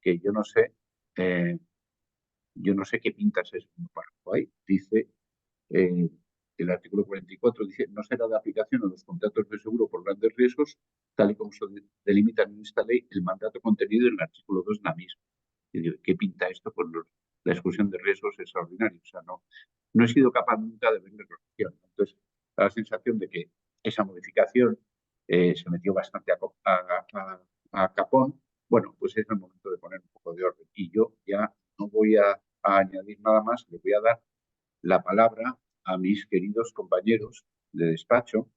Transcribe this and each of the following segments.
que yo no sé, qué pintas es un párrafo ahí. Dice, el artículo 44 dice, no será de aplicación a los contratos de seguro por grandes riesgos, tal y como se delimita en esta ley, el mandato contenido en el artículo 2 de la misma. Y digo, ¿qué pinta esto? Pues la exclusión de riesgos extraordinarios. O sea, no he sido capaz nunca de verle relación. Entonces, da la sensación de que esa modificación se metió bastante a capón. Bueno, pues es el momento de poner un poco de orden. Y yo ya no voy a añadir nada más, le voy a dar la palabra a mis queridos compañeros de despacho.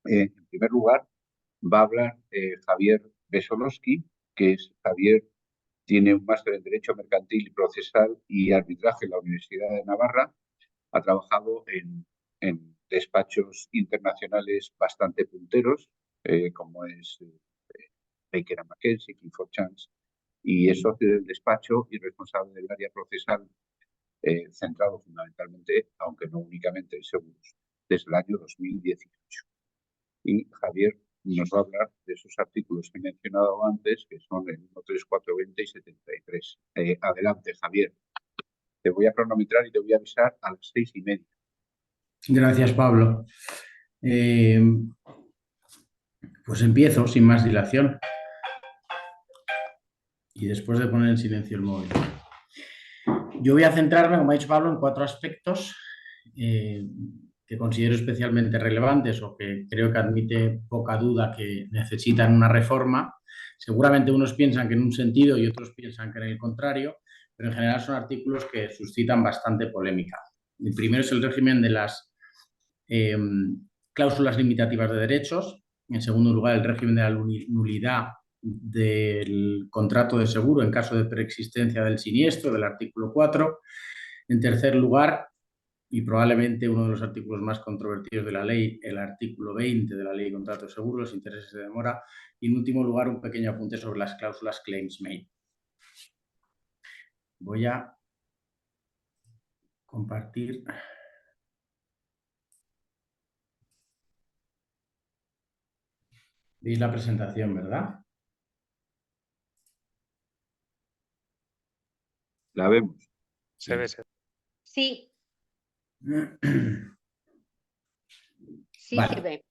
En primer lugar, va a hablar Javier Besolowski, que es Javier, tiene un máster en Derecho Mercantil y Procesal y Arbitraje en la Universidad de Navarra. Ha trabajado en despachos internacionales bastante punteros, como es Baker & McKenzie, Clifford Chance, y es socio del despacho y responsable del área procesal, centrado fundamentalmente, aunque no únicamente en seguros, desde el año 2018. Y Javier nos va a hablar de esos artículos que he mencionado antes, que son el 1, 3, 4, 20 y 73. Adelante, Javier. Te voy a cronometrar y te voy a avisar a las 6:30. Gracias, Pablo. Pues empiezo sin más dilación. Y después de poner en silencio el móvil. Yo voy a centrarme, como ha dicho Pablo, en 4 aspectos que considero especialmente relevantes o que creo que admite poca duda que necesitan una reforma. Seguramente unos piensan que en un sentido y otros piensan que en el contrario, pero en general son artículos que suscitan bastante polémica. El primero es el régimen de las cláusulas limitativas de derechos. En segundo lugar, el régimen de la nulidad del contrato de seguro en caso de preexistencia del siniestro, del artículo 4. En tercer lugar, y probablemente uno de los artículos más controvertidos de la ley, el artículo 20 de la ley de contrato de seguro, los intereses de demora. Y en último lugar, un pequeño apunte sobre las cláusulas claims made. Voy a compartir. ¿Veis la presentación, verdad? La vemos. Se ve. Sí, sí Vale. se ve.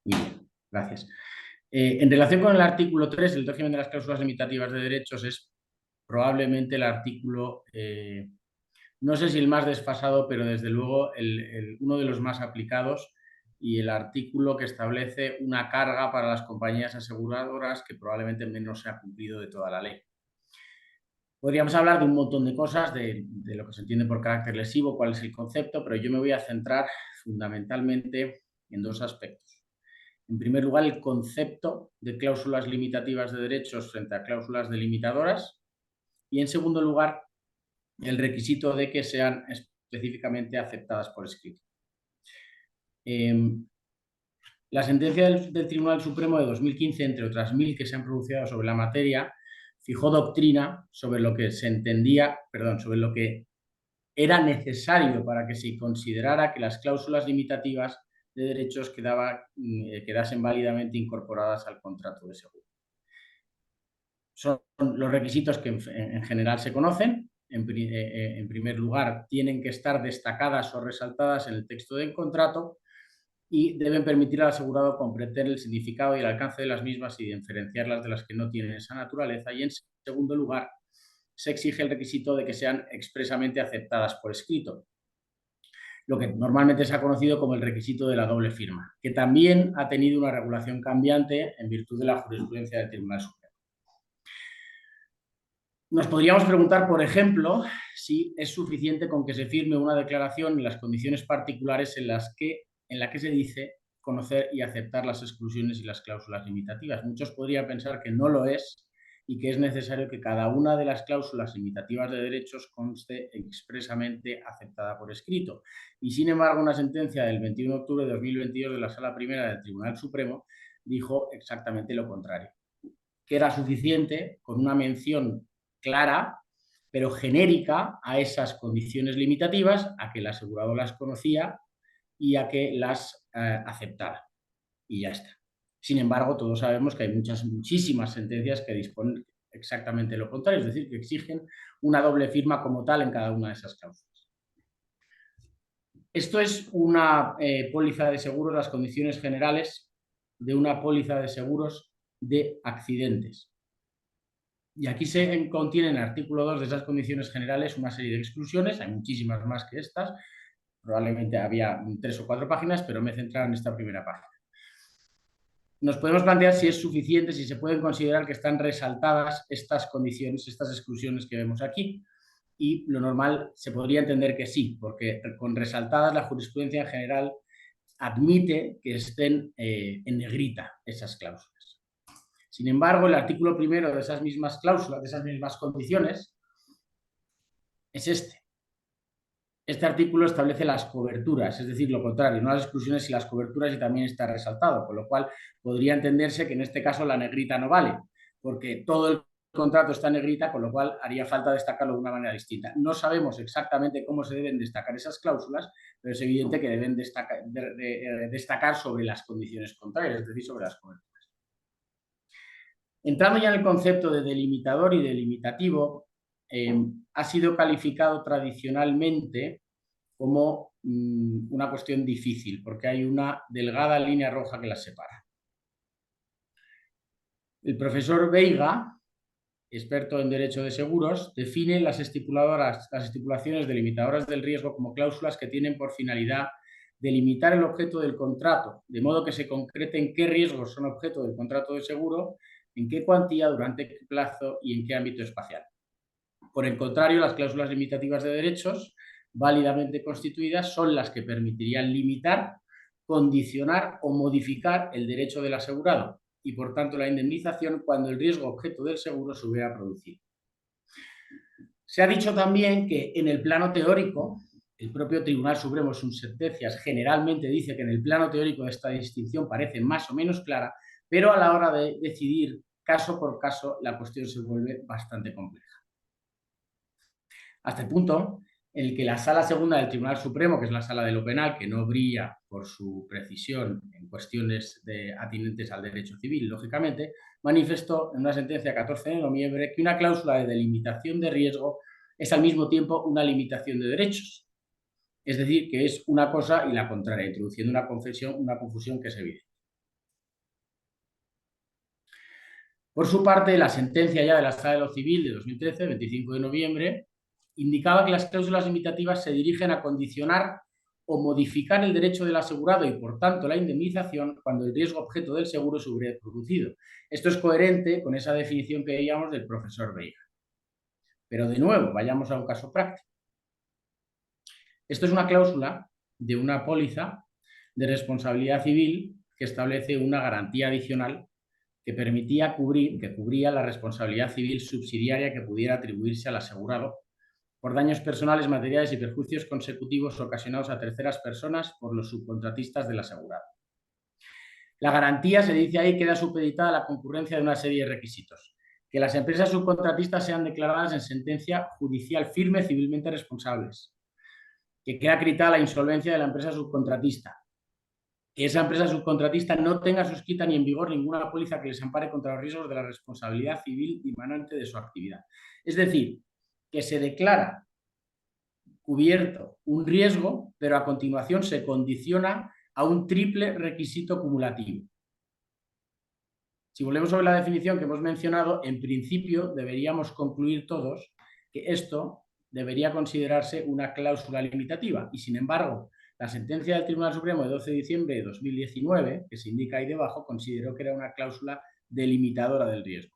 Muy bien, gracias. En relación con el artículo 3, el régimen de las cláusulas limitativas de derechos es probablemente el artículo, no sé si el más desfasado, pero desde luego uno de los más aplicados y el artículo que establece una carga para las compañías aseguradoras que probablemente menos se ha cumplido de toda la ley. Podríamos hablar de un montón de cosas, de lo que se entiende por carácter lesivo, cuál es el concepto, pero yo me voy a centrar fundamentalmente en 2 aspectos. En primer lugar, el concepto de cláusulas limitativas de derechos frente a cláusulas delimitadoras. Y en segundo lugar, el requisito de que sean específicamente aceptadas por escrito. La sentencia del Tribunal Supremo de 2015, entre otras 1000 que se han pronunciado sobre la materia, fijó doctrina sobre lo que se entendía, sobre lo que era necesario para que se considerara que las cláusulas limitativas de derechos quedasen válidamente incorporadas al contrato de seguro. Son los requisitos que en general se conocen. En primer lugar, tienen que estar destacadas o resaltadas en el texto del contrato y deben permitir al asegurado comprender el significado y el alcance de las mismas y diferenciarlas de las que no tienen esa naturaleza. Y en segundo lugar, se exige el requisito de que sean expresamente aceptadas por escrito, lo que normalmente se ha conocido como el requisito de la doble firma, que también ha tenido una regulación cambiante en virtud de la jurisprudencia del Tribunal Supremo. Nos podríamos preguntar, por ejemplo, si es suficiente con que se firme una declaración en las condiciones particulares en la que se dice conocer y aceptar las exclusiones y las cláusulas limitativas. Muchos podrían pensar que no lo es y que es necesario que cada una de las cláusulas limitativas de derechos conste expresamente aceptada por escrito. Y sin embargo, una sentencia del 21 de octubre de 2022 de la Sala Primera del Tribunal Supremo dijo exactamente lo contrario, que era suficiente con una mención clara, pero genérica a esas condiciones limitativas, a que el asegurado las conocía y a que las aceptara. Y ya está. Sin embargo, todos sabemos que hay muchísimas sentencias que disponen exactamente lo contrario, es decir, que exigen una doble firma como tal en cada una de esas cláusulas. Esto es una póliza de seguros, las condiciones generales de una póliza de seguros de accidentes. Y aquí se contiene en el artículo 2 de esas condiciones generales una serie de exclusiones, hay muchísimas más que estas, probablemente había 3 o 4 páginas, pero me he centrado en esta primera página. Nos podemos plantear si es suficiente, si se pueden considerar que están resaltadas estas condiciones, estas exclusiones que vemos aquí. Y lo normal se podría entender que sí, porque con resaltadas la jurisprudencia en general admite que estén en negrita esas cláusulas. Sin embargo, el artículo primero de esas mismas cláusulas, de esas mismas condiciones, es este. Este artículo establece las coberturas, es decir, lo contrario, no las exclusiones y las coberturas, y también está resaltado, con lo cual podría entenderse que en este caso la negrita no vale, porque todo el contrato está en negrita, con lo cual haría falta destacarlo de una manera distinta. No sabemos exactamente cómo se deben destacar esas cláusulas, pero es evidente que deben destacar sobre las condiciones contrarias, es decir, sobre las coberturas. Entrando ya en el concepto de delimitador y delimitativo, ha sido calificado tradicionalmente como una cuestión difícil, porque hay una delgada línea roja que las separa. El profesor Veiga, experto en derecho de seguros, define las estipulaciones delimitadoras del riesgo como cláusulas que tienen por finalidad delimitar el objeto del contrato, de modo que se concrete en qué riesgos son objeto del contrato de seguro, en qué cuantía, durante qué plazo y en qué ámbito espacial. Por el contrario, las cláusulas limitativas de derechos válidamente constituidas son las que permitirían limitar, condicionar o modificar el derecho del asegurado y, por tanto, la indemnización cuando el riesgo objeto del seguro se hubiera producido. Se ha dicho también que en el plano teórico, el propio Tribunal Supremo en sus sentencias generalmente dice que en el plano teórico esta distinción parece más o menos clara, pero a la hora de decidir caso por caso la cuestión se vuelve bastante compleja. Hasta el punto en el que la Sala Segunda del Tribunal Supremo, que es la Sala de lo Penal, que no brilla por su precisión en cuestiones atinentes al derecho civil, lógicamente, manifestó en una sentencia 14 de noviembre que una cláusula de delimitación de riesgo es al mismo tiempo una limitación de derechos. Es decir, que es una cosa y la contraria, introduciendo una confusión que es evidente. Por su parte, la sentencia ya de la Sala de lo Civil de 2013, 25 de noviembre, indicaba que las cláusulas limitativas se dirigen a condicionar o modificar el derecho del asegurado y, por tanto, la indemnización cuando el riesgo objeto del seguro se hubiera producido. Esto es coherente con esa definición que veíamos del profesor Veiga. Pero, de nuevo, vayamos a un caso práctico. Esto es una cláusula de una póliza de responsabilidad civil que establece una garantía adicional que cubría la responsabilidad civil subsidiaria que pudiera atribuirse al asegurado por daños personales, materiales y perjuicios consecutivos ocasionados a terceras personas por los subcontratistas del asegurado. La garantía, se dice ahí, queda supeditada a la concurrencia de una serie de requisitos. Que las empresas subcontratistas sean declaradas en sentencia judicial firme civilmente responsables. Que quede acreditada la insolvencia de la empresa subcontratista. Que esa empresa subcontratista no tenga suscrita ni en vigor ninguna póliza que les ampare contra los riesgos de la responsabilidad civil dimanente de su actividad. Es decir, que se declara cubierto un riesgo, pero a continuación se condiciona a un triple requisito cumulativo. Si volvemos sobre la definición que hemos mencionado, en principio deberíamos concluir todos que esto debería considerarse una cláusula limitativa y, sin embargo, la sentencia del Tribunal Supremo de 12 de diciembre de 2019, que se indica ahí debajo, consideró que era una cláusula delimitadora del riesgo.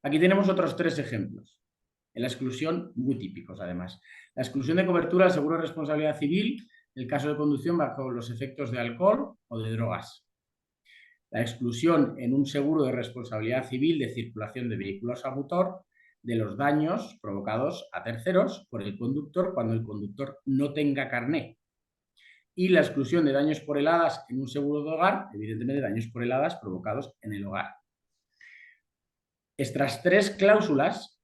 Aquí tenemos otros 3 ejemplos. En la exclusión, muy típicos además. La exclusión de cobertura del seguro de responsabilidad civil en el caso de conducción bajo los efectos de alcohol o de drogas. La exclusión en un seguro de responsabilidad civil de circulación de vehículos a motor de los daños provocados a terceros por el conductor cuando el conductor no tenga carné. Y la exclusión de daños por heladas en un seguro de hogar, evidentemente daños por heladas provocados en el hogar. Estas 3 cláusulas,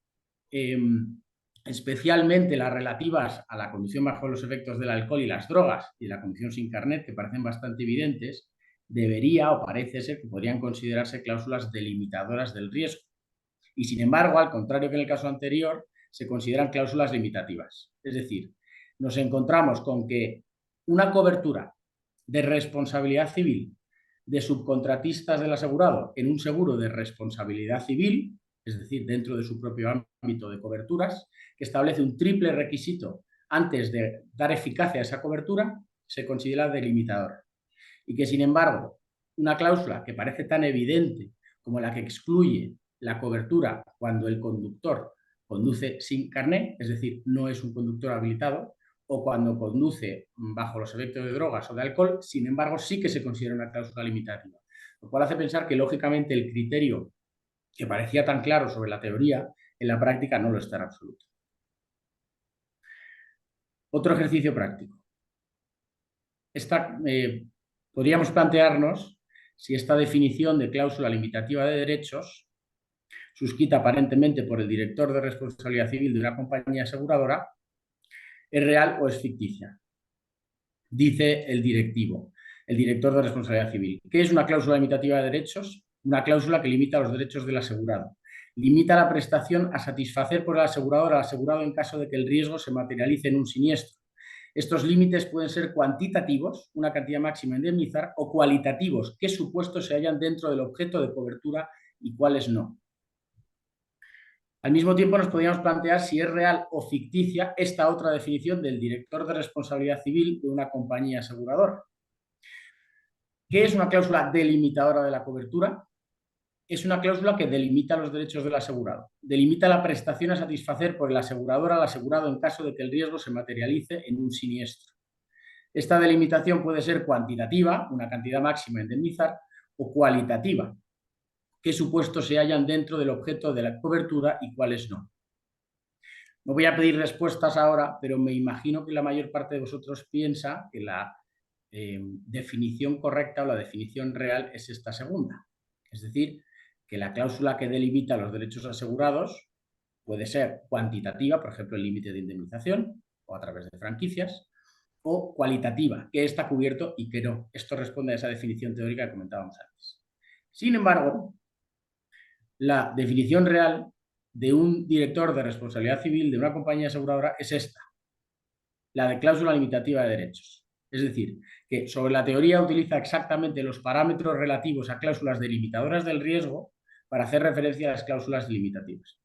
especialmente las relativas a la conducción bajo los efectos del alcohol y las drogas y la conducción sin carnet, que parecen bastante evidentes, debería o parece ser que podrían considerarse cláusulas delimitadoras del riesgo. Y sin embargo, al contrario que en el caso anterior, se consideran cláusulas limitativas. Es decir, nos encontramos con que una cobertura de responsabilidad civil de subcontratistas del asegurado en un seguro de responsabilidad civil, es decir, dentro de su propio ámbito de coberturas, que establece un triple requisito antes de dar eficacia a esa cobertura, se considera delimitador. Y que, sin embargo, una cláusula que parece tan evidente como la que excluye la cobertura cuando el conductor conduce sin carné, es decir, no es un conductor habilitado, o cuando conduce bajo los efectos de drogas o de alcohol, sin embargo, sí que se considera una cláusula limitativa. Lo cual hace pensar que, lógicamente, el criterio que parecía tan claro sobre la teoría, en la práctica no lo está en absoluto. Otro ejercicio práctico. Podríamos plantearnos si esta definición de cláusula limitativa de derechos, suscrita aparentemente por el director de responsabilidad civil de una compañía aseguradora, es real o es ficticia. Dice el director de responsabilidad civil. ¿Qué es una cláusula limitativa de derechos? Una cláusula que limita los derechos del asegurado. Limita la prestación a satisfacer por el asegurador al asegurado en caso de que el riesgo se materialice en un siniestro. Estos límites pueden ser cuantitativos, una cantidad máxima a indemnizar, o cualitativos, qué supuestos se hallan dentro del objeto de cobertura y cuáles no. Al mismo tiempo nos podríamos plantear si es real o ficticia esta otra definición del director de responsabilidad civil de una compañía aseguradora. ¿Qué es una cláusula delimitadora de la cobertura? Es una cláusula que delimita los derechos del asegurado. Delimita la prestación a satisfacer por el asegurador al asegurado en caso de que el riesgo se materialice en un siniestro. Esta delimitación puede ser cuantitativa, una cantidad máxima a indemnizar, o cualitativa, qué supuestos se hallan dentro del objeto de la cobertura y cuáles no. No voy a pedir respuestas ahora, pero me imagino que la mayor parte de vosotros piensa que la definición correcta o la definición real es esta segunda. Es decir, que la cláusula que delimita los derechos asegurados puede ser cuantitativa, por ejemplo, el límite de indemnización o a través de franquicias, o cualitativa, que está cubierto y que no. Esto responde a esa definición teórica que comentábamos antes. Sin embargo, la definición real de un director de responsabilidad civil de una compañía aseguradora es esta, la de cláusula limitativa de derechos. Es decir, que sobre la teoría utiliza exactamente los parámetros relativos a cláusulas delimitadoras del riesgo para hacer referencia a las cláusulas limitativas.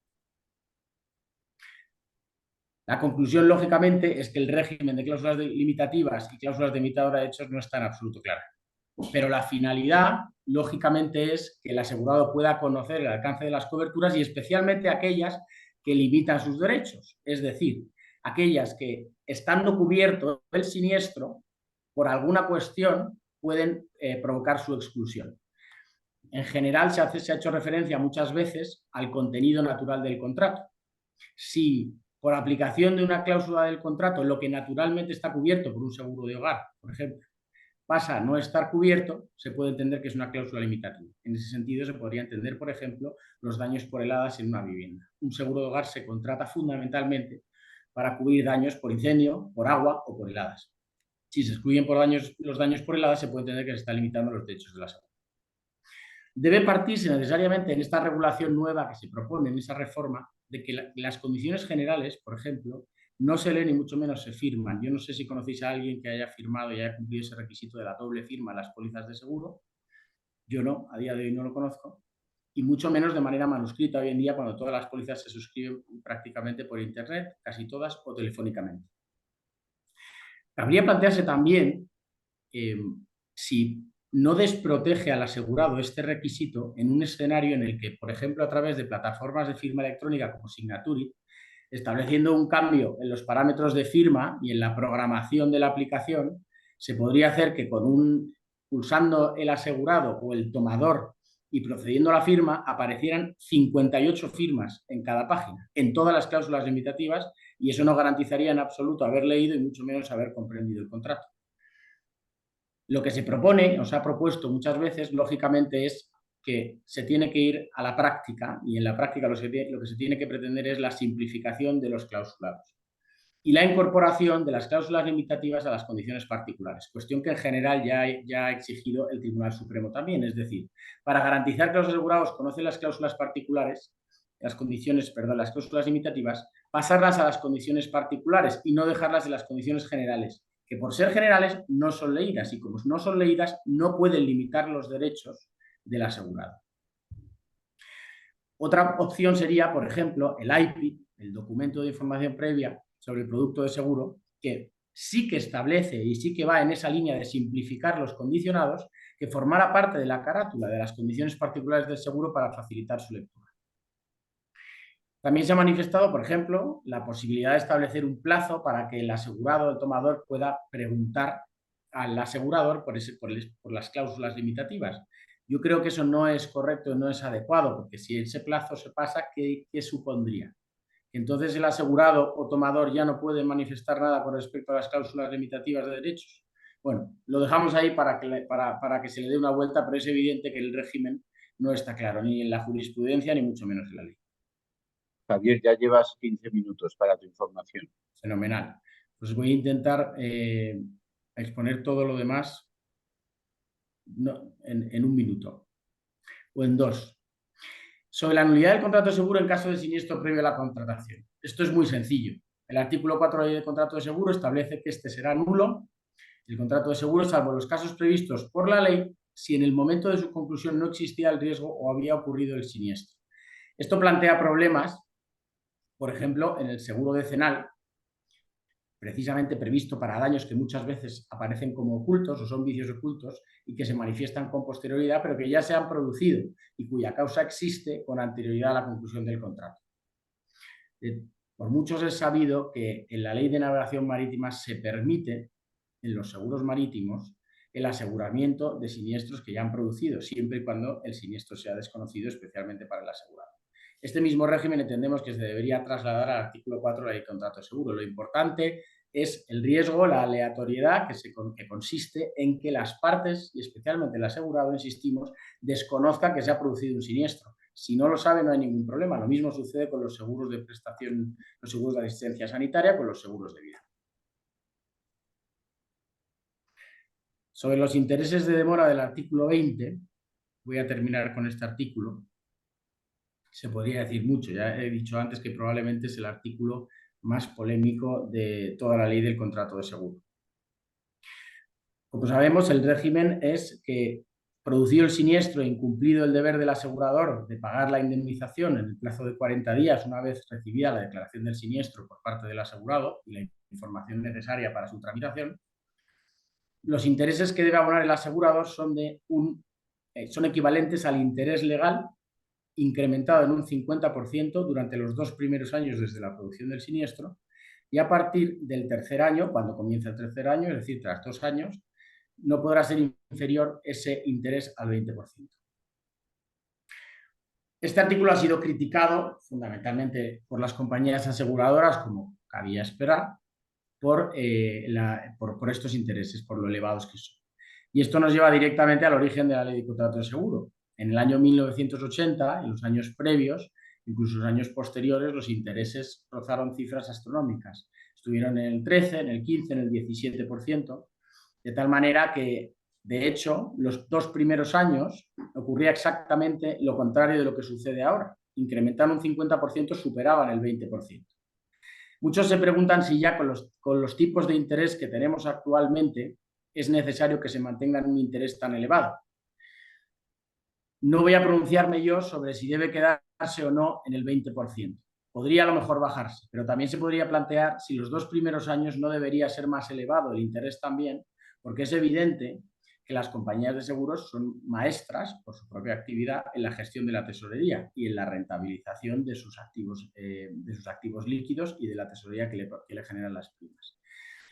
La conclusión, lógicamente, es que el régimen de cláusulas limitativas y cláusulas delimitadoras de derechos no está en absoluto claro. Pero la finalidad, lógicamente, es que el asegurado pueda conocer el alcance de las coberturas y especialmente aquellas que limitan sus derechos. Es decir, aquellas que, estando cubierto el siniestro, por alguna cuestión, pueden provocar su exclusión. En general, se ha hecho referencia muchas veces al contenido natural del contrato. Si por aplicación de una cláusula del contrato, lo que naturalmente está cubierto por un seguro de hogar, por ejemplo, pasa a no estar cubierto, se puede entender que es una cláusula limitativa. En ese sentido, se podría entender, por ejemplo, los daños por heladas en una vivienda. Un seguro de hogar se contrata fundamentalmente para cubrir daños por incendio, por agua o por heladas. Si se excluyen los daños por heladas, se puede entender que se están limitando los derechos de la salud. Debe partirse necesariamente en esta regulación nueva que se propone en esa reforma de que las condiciones generales, por ejemplo, no se leen ni mucho menos se firman. Yo no sé si conocéis a alguien que haya firmado y haya cumplido ese requisito de la doble firma en las pólizas de seguro. Yo no, a día de hoy no lo conozco. Y mucho menos de manera manuscrita hoy en día, cuando todas las pólizas se suscriben prácticamente por internet, casi todas, o telefónicamente. Habría que plantearse también si no desprotege al asegurado este requisito en un escenario en el que, por ejemplo, a través de plataformas de firma electrónica como Signaturit, estableciendo un cambio en los parámetros de firma y en la programación de la aplicación, se podría hacer que pulsando el asegurado o el tomador y procediendo a la firma, aparecieran 58 firmas en cada página, en todas las cláusulas limitativas, y eso no garantizaría en absoluto haber leído y mucho menos haber comprendido el contrato. Lo que se propone, o se ha propuesto muchas veces, lógicamente, es que se tiene que ir a la práctica, y en la práctica lo que se tiene que pretender es la simplificación de los clausulados. y la incorporación de las cláusulas limitativas a las condiciones particulares, cuestión que en general ya ha exigido el Tribunal Supremo también. Es decir, para garantizar que los asegurados conocen las cláusulas particulares, las cláusulas limitativas, pasarlas a las condiciones particulares y no dejarlas en las condiciones generales, que por ser generales no son leídas, y como no son leídas no pueden limitar los derechos del asegurado. Otra opción sería, por ejemplo, el IPI, el documento de información previa sobre el producto de seguro, que sí que establece y sí que va en esa línea de simplificar los condicionados, que formara parte de la carátula de las condiciones particulares del seguro para facilitar su lectura. También se ha manifestado, por ejemplo, la posibilidad de establecer un plazo para que el asegurado, el tomador, pueda preguntar al asegurador por las cláusulas limitativas. Yo creo que eso no es correcto, no es adecuado, porque si ese plazo se pasa, ¿qué supondría? Entonces el asegurado o tomador ya no puede manifestar nada con respecto a las cláusulas limitativas de derechos. Bueno, lo dejamos ahí para que se le dé una vuelta, pero es evidente que el régimen no está claro, ni en la jurisprudencia, ni mucho menos en la ley. Javier, ya llevas 15 minutos para tu información. Fenomenal. Pues voy a intentar exponer todo lo demás en un minuto o en dos. Sobre la nulidad del contrato de seguro en caso de siniestro previo a la contratación. Esto es muy sencillo. El artículo 4 de la ley de contrato de seguro establece que este será nulo, el contrato de seguro, salvo los casos previstos por la ley, si en el momento de su conclusión no existía el riesgo o había ocurrido el siniestro. Esto plantea problemas, por ejemplo, en el seguro decenal, precisamente previsto para daños que muchas veces aparecen como ocultos o son vicios ocultos y que se manifiestan con posterioridad, pero que ya se han producido y cuya causa existe con anterioridad a la conclusión del contrato. Por muchos es sabido que en la Ley de Navegación Marítima se permite, en los seguros marítimos, el aseguramiento de siniestros que ya han producido, siempre y cuando el siniestro sea desconocido, especialmente para el asegurado. Este mismo régimen entendemos que se debería trasladar al artículo 4 de la ley de contrato de seguro. Lo importante es el riesgo, la aleatoriedad, que consiste en que las partes, y especialmente el asegurado, insistimos, desconozcan que se ha producido un siniestro. Si no lo sabe, no hay ningún problema. Lo mismo sucede con los seguros de prestación, los seguros de asistencia sanitaria, con los seguros de vida. Sobre los intereses de demora del artículo 20, voy a terminar con este artículo. Se podría decir mucho. Ya he dicho antes que probablemente es el artículo más polémico de toda la ley del contrato de seguro. Como sabemos, el régimen es que, producido el siniestro e incumplido el deber del asegurador de pagar la indemnización en el plazo de 40 días una vez recibida la declaración del siniestro por parte del asegurado y la información necesaria para su tramitación, los intereses que debe abonar el asegurador son equivalentes al interés legal incrementado en un 50% durante los 2 primeros años desde la producción del siniestro, y a partir del tercer año, cuando comienza el tercer año, es decir, tras 2 años, no podrá ser inferior ese interés al 20%. Este artículo ha sido criticado fundamentalmente por las compañías aseguradoras, como cabía esperar, por estos intereses, por lo elevados que son. Y esto nos lleva directamente al origen de la ley de contrato de seguro. En el año 1980, en los años previos, incluso en los años posteriores, los intereses rozaron cifras astronómicas. Estuvieron en el 13, en el 15, en el 17%, de tal manera que, de hecho, los 2 primeros años ocurría exactamente lo contrario de lo que sucede ahora. Incrementaron un 50%, superaban el 20%. Muchos se preguntan si ya con los tipos de interés que tenemos actualmente es necesario que se mantengan un interés tan elevado. No voy a pronunciarme yo sobre si debe quedarse o no en el 20%. Podría a lo mejor bajarse, pero también se podría plantear si los 2 primeros años no debería ser más elevado el interés también, porque es evidente que las compañías de seguros son maestras, por su propia actividad, en la gestión de la tesorería y en la rentabilización de sus activos líquidos y de la tesorería que le generan las primas.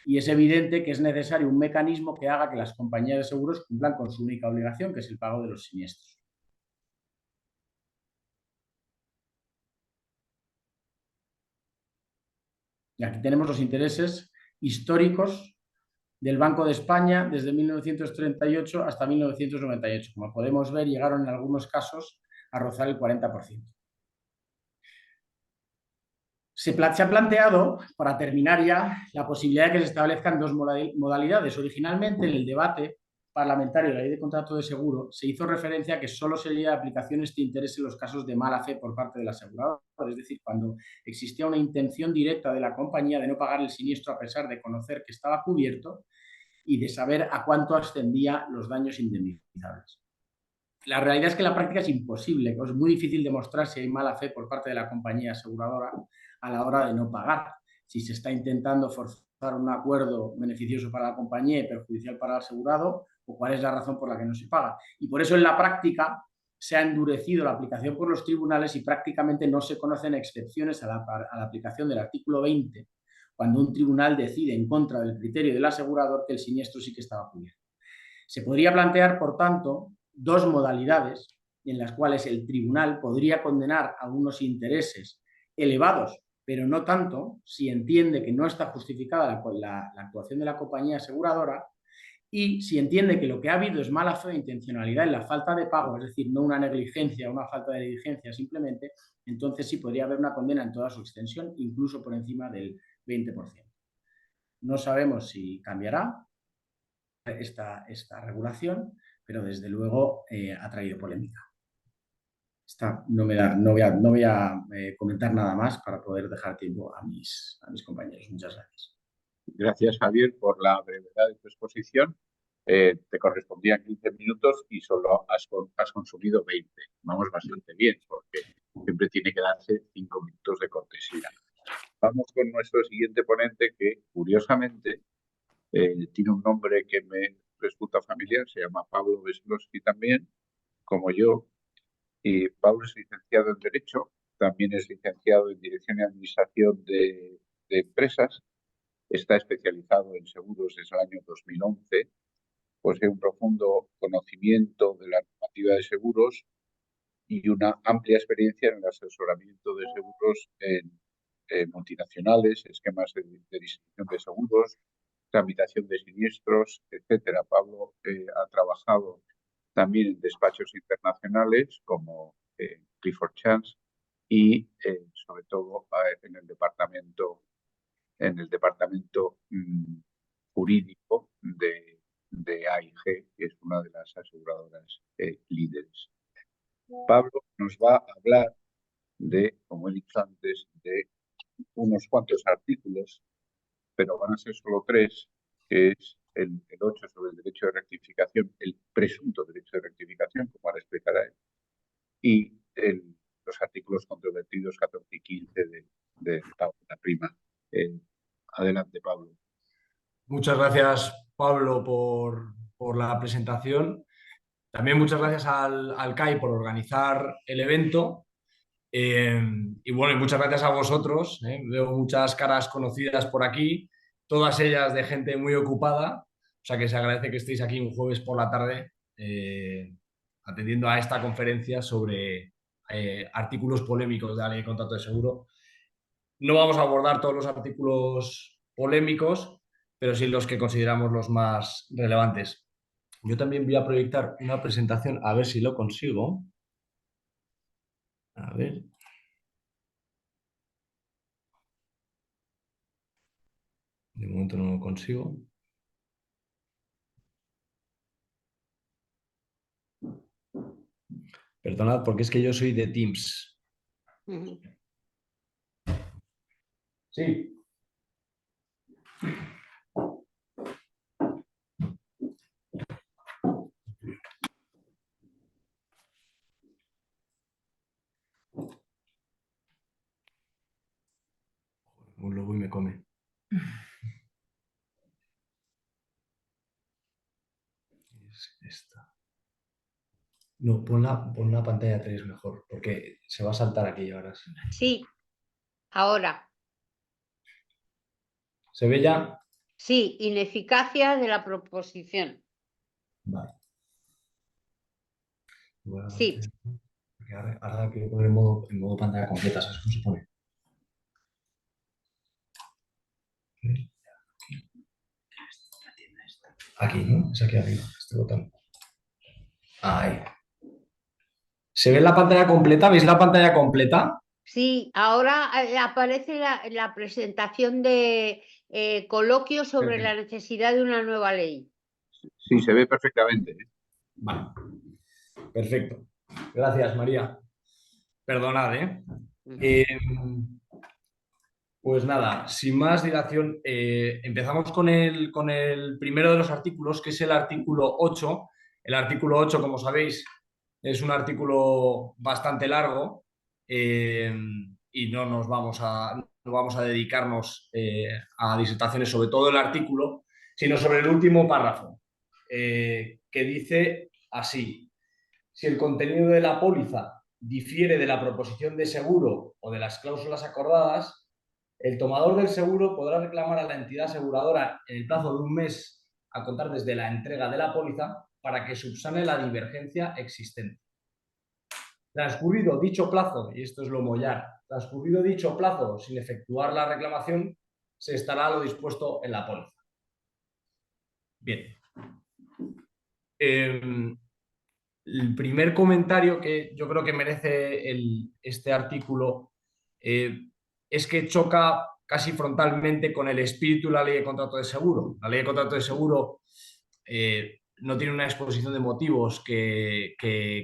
Y es evidente que es necesario un mecanismo que haga que las compañías de seguros cumplan con su única obligación, que es el pago de los siniestros. Y aquí tenemos los intereses históricos del Banco de España desde 1938 hasta 1998. Como podemos ver, llegaron en algunos casos a rozar el 40%. Se ha planteado, para terminar ya, la posibilidad de que se establezcan dos modalidades. Originalmente, en el debate parlamentario de la ley de contrato de seguro, se hizo referencia a que solo sería de aplicación este interés en los casos de mala fe por parte del asegurador, es decir, cuando existía una intención directa de la compañía de no pagar el siniestro a pesar de conocer que estaba cubierto y de saber a cuánto ascendía los daños indemnizables. La realidad es que en la práctica es imposible, es muy difícil demostrar si hay mala fe por parte de la compañía aseguradora a la hora de no pagar. Si se está intentando forzar un acuerdo beneficioso para la compañía y perjudicial para el asegurado, o cuál es la razón por la que no se paga. Y por eso en la práctica se ha endurecido la aplicación por los tribunales y prácticamente no se conocen excepciones a la aplicación del artículo 20 cuando un tribunal decide en contra del criterio del asegurador que el siniestro sí que estaba cubierto. Se podría plantear, por tanto, dos modalidades en las cuales el tribunal podría condenar a unos intereses elevados, pero no tanto si entiende que no está justificada la actuación de la compañía aseguradora y si entiende que lo que ha habido es mala fe e intencionalidad en la falta de pago, es decir, no una negligencia, una falta de diligencia simplemente, entonces sí podría haber una condena en toda su extensión, incluso por encima del 20%. No sabemos si cambiará esta regulación, pero desde luego ha traído polémica. No voy a comentar nada más para poder dejar tiempo a mis compañeros. Muchas gracias. Gracias, Javier, por la brevedad de tu exposición. Te correspondían 15 minutos y solo has consumido 20. Vamos bastante bien, porque siempre tiene que darse 5 minutos de cortesía. Vamos con nuestro siguiente ponente, que curiosamente tiene un nombre que me resulta familiar, se llama Pablo Veslowski también, como yo. Y Pablo es licenciado en Derecho, también es licenciado en Dirección y Administración de Empresas, está especializado en seguros desde el año 2011, posee un profundo conocimiento de la normativa de seguros y una amplia experiencia en el asesoramiento de seguros en multinacionales, esquemas de distribución de seguros, tramitación de siniestros, etcétera. Pablo ha trabajado también en despachos internacionales como Clifford Chance y sobre todo en el departamento jurídico de AIG, que es una de las aseguradoras líderes. Pablo nos va a hablar de, como he dicho antes, de unos cuantos artículos, pero van a ser solo 3, que es el 8 sobre el derecho de rectificación, el presunto derecho de rectificación, como ahora explicará él, y los artículos controvertidos 14 y 15 de la prima. Adelante, Pablo. Muchas gracias, Pablo, por la presentación. También muchas gracias al CAI por organizar el evento. Y bueno, y muchas gracias a vosotros. Veo muchas caras conocidas por aquí, todas ellas de gente muy ocupada. O sea que se agradece que estéis aquí un jueves por la tarde atendiendo a esta conferencia sobre artículos polémicos de la ley de contrato de seguro. No vamos a abordar todos los artículos polémicos, pero sí los que consideramos los más relevantes. Yo también voy a proyectar una presentación, a ver si lo consigo. A ver. De momento no lo consigo. Perdonad, porque es que yo soy de Teams. Sí. Un lobo y me come. Es esta. No, pon la pantalla 3 mejor, porque se va a saltar aquí ahora. Sí, ahora. ¿Se ve ya? Sí, ineficacia de la proposición. Vale. Bueno, Sí. ahora quiero poner en modo pantalla completa, ¿sabes cómo se pone? Aquí, ¿no? Es aquí arriba, este botón. Ahí. ¿Se ve la pantalla completa? ¿Veis la pantalla completa? Sí, ahora aparece la presentación de coloquio sobre la necesidad de una nueva ley. Sí, se ve perfectamente, ¿eh? Vale, perfecto. Gracias, María. Perdonad, ¿eh? Pues nada, sin más dilación, empezamos con el primero de los artículos, que es el artículo 8. El artículo 8, como sabéis, es un artículo bastante largo y no vamos a dedicarnos a disertaciones sobre todo el artículo, sino sobre el último párrafo, que dice así: si el contenido de la póliza difiere de la proposición de seguro o de las cláusulas acordadas, el tomador del seguro podrá reclamar a la entidad aseguradora en el plazo de un mes a contar desde la entrega de la póliza para que subsane la divergencia existente. Transcurrido dicho plazo, y esto es lo mollar, transcurrido dicho plazo sin efectuar la reclamación, se estará lo dispuesto en la póliza. Bien. El primer comentario que yo creo que merece este artículo es que choca casi frontalmente con el espíritu de la ley de contrato de seguro. La ley de contrato de seguro no tiene una exposición de motivos que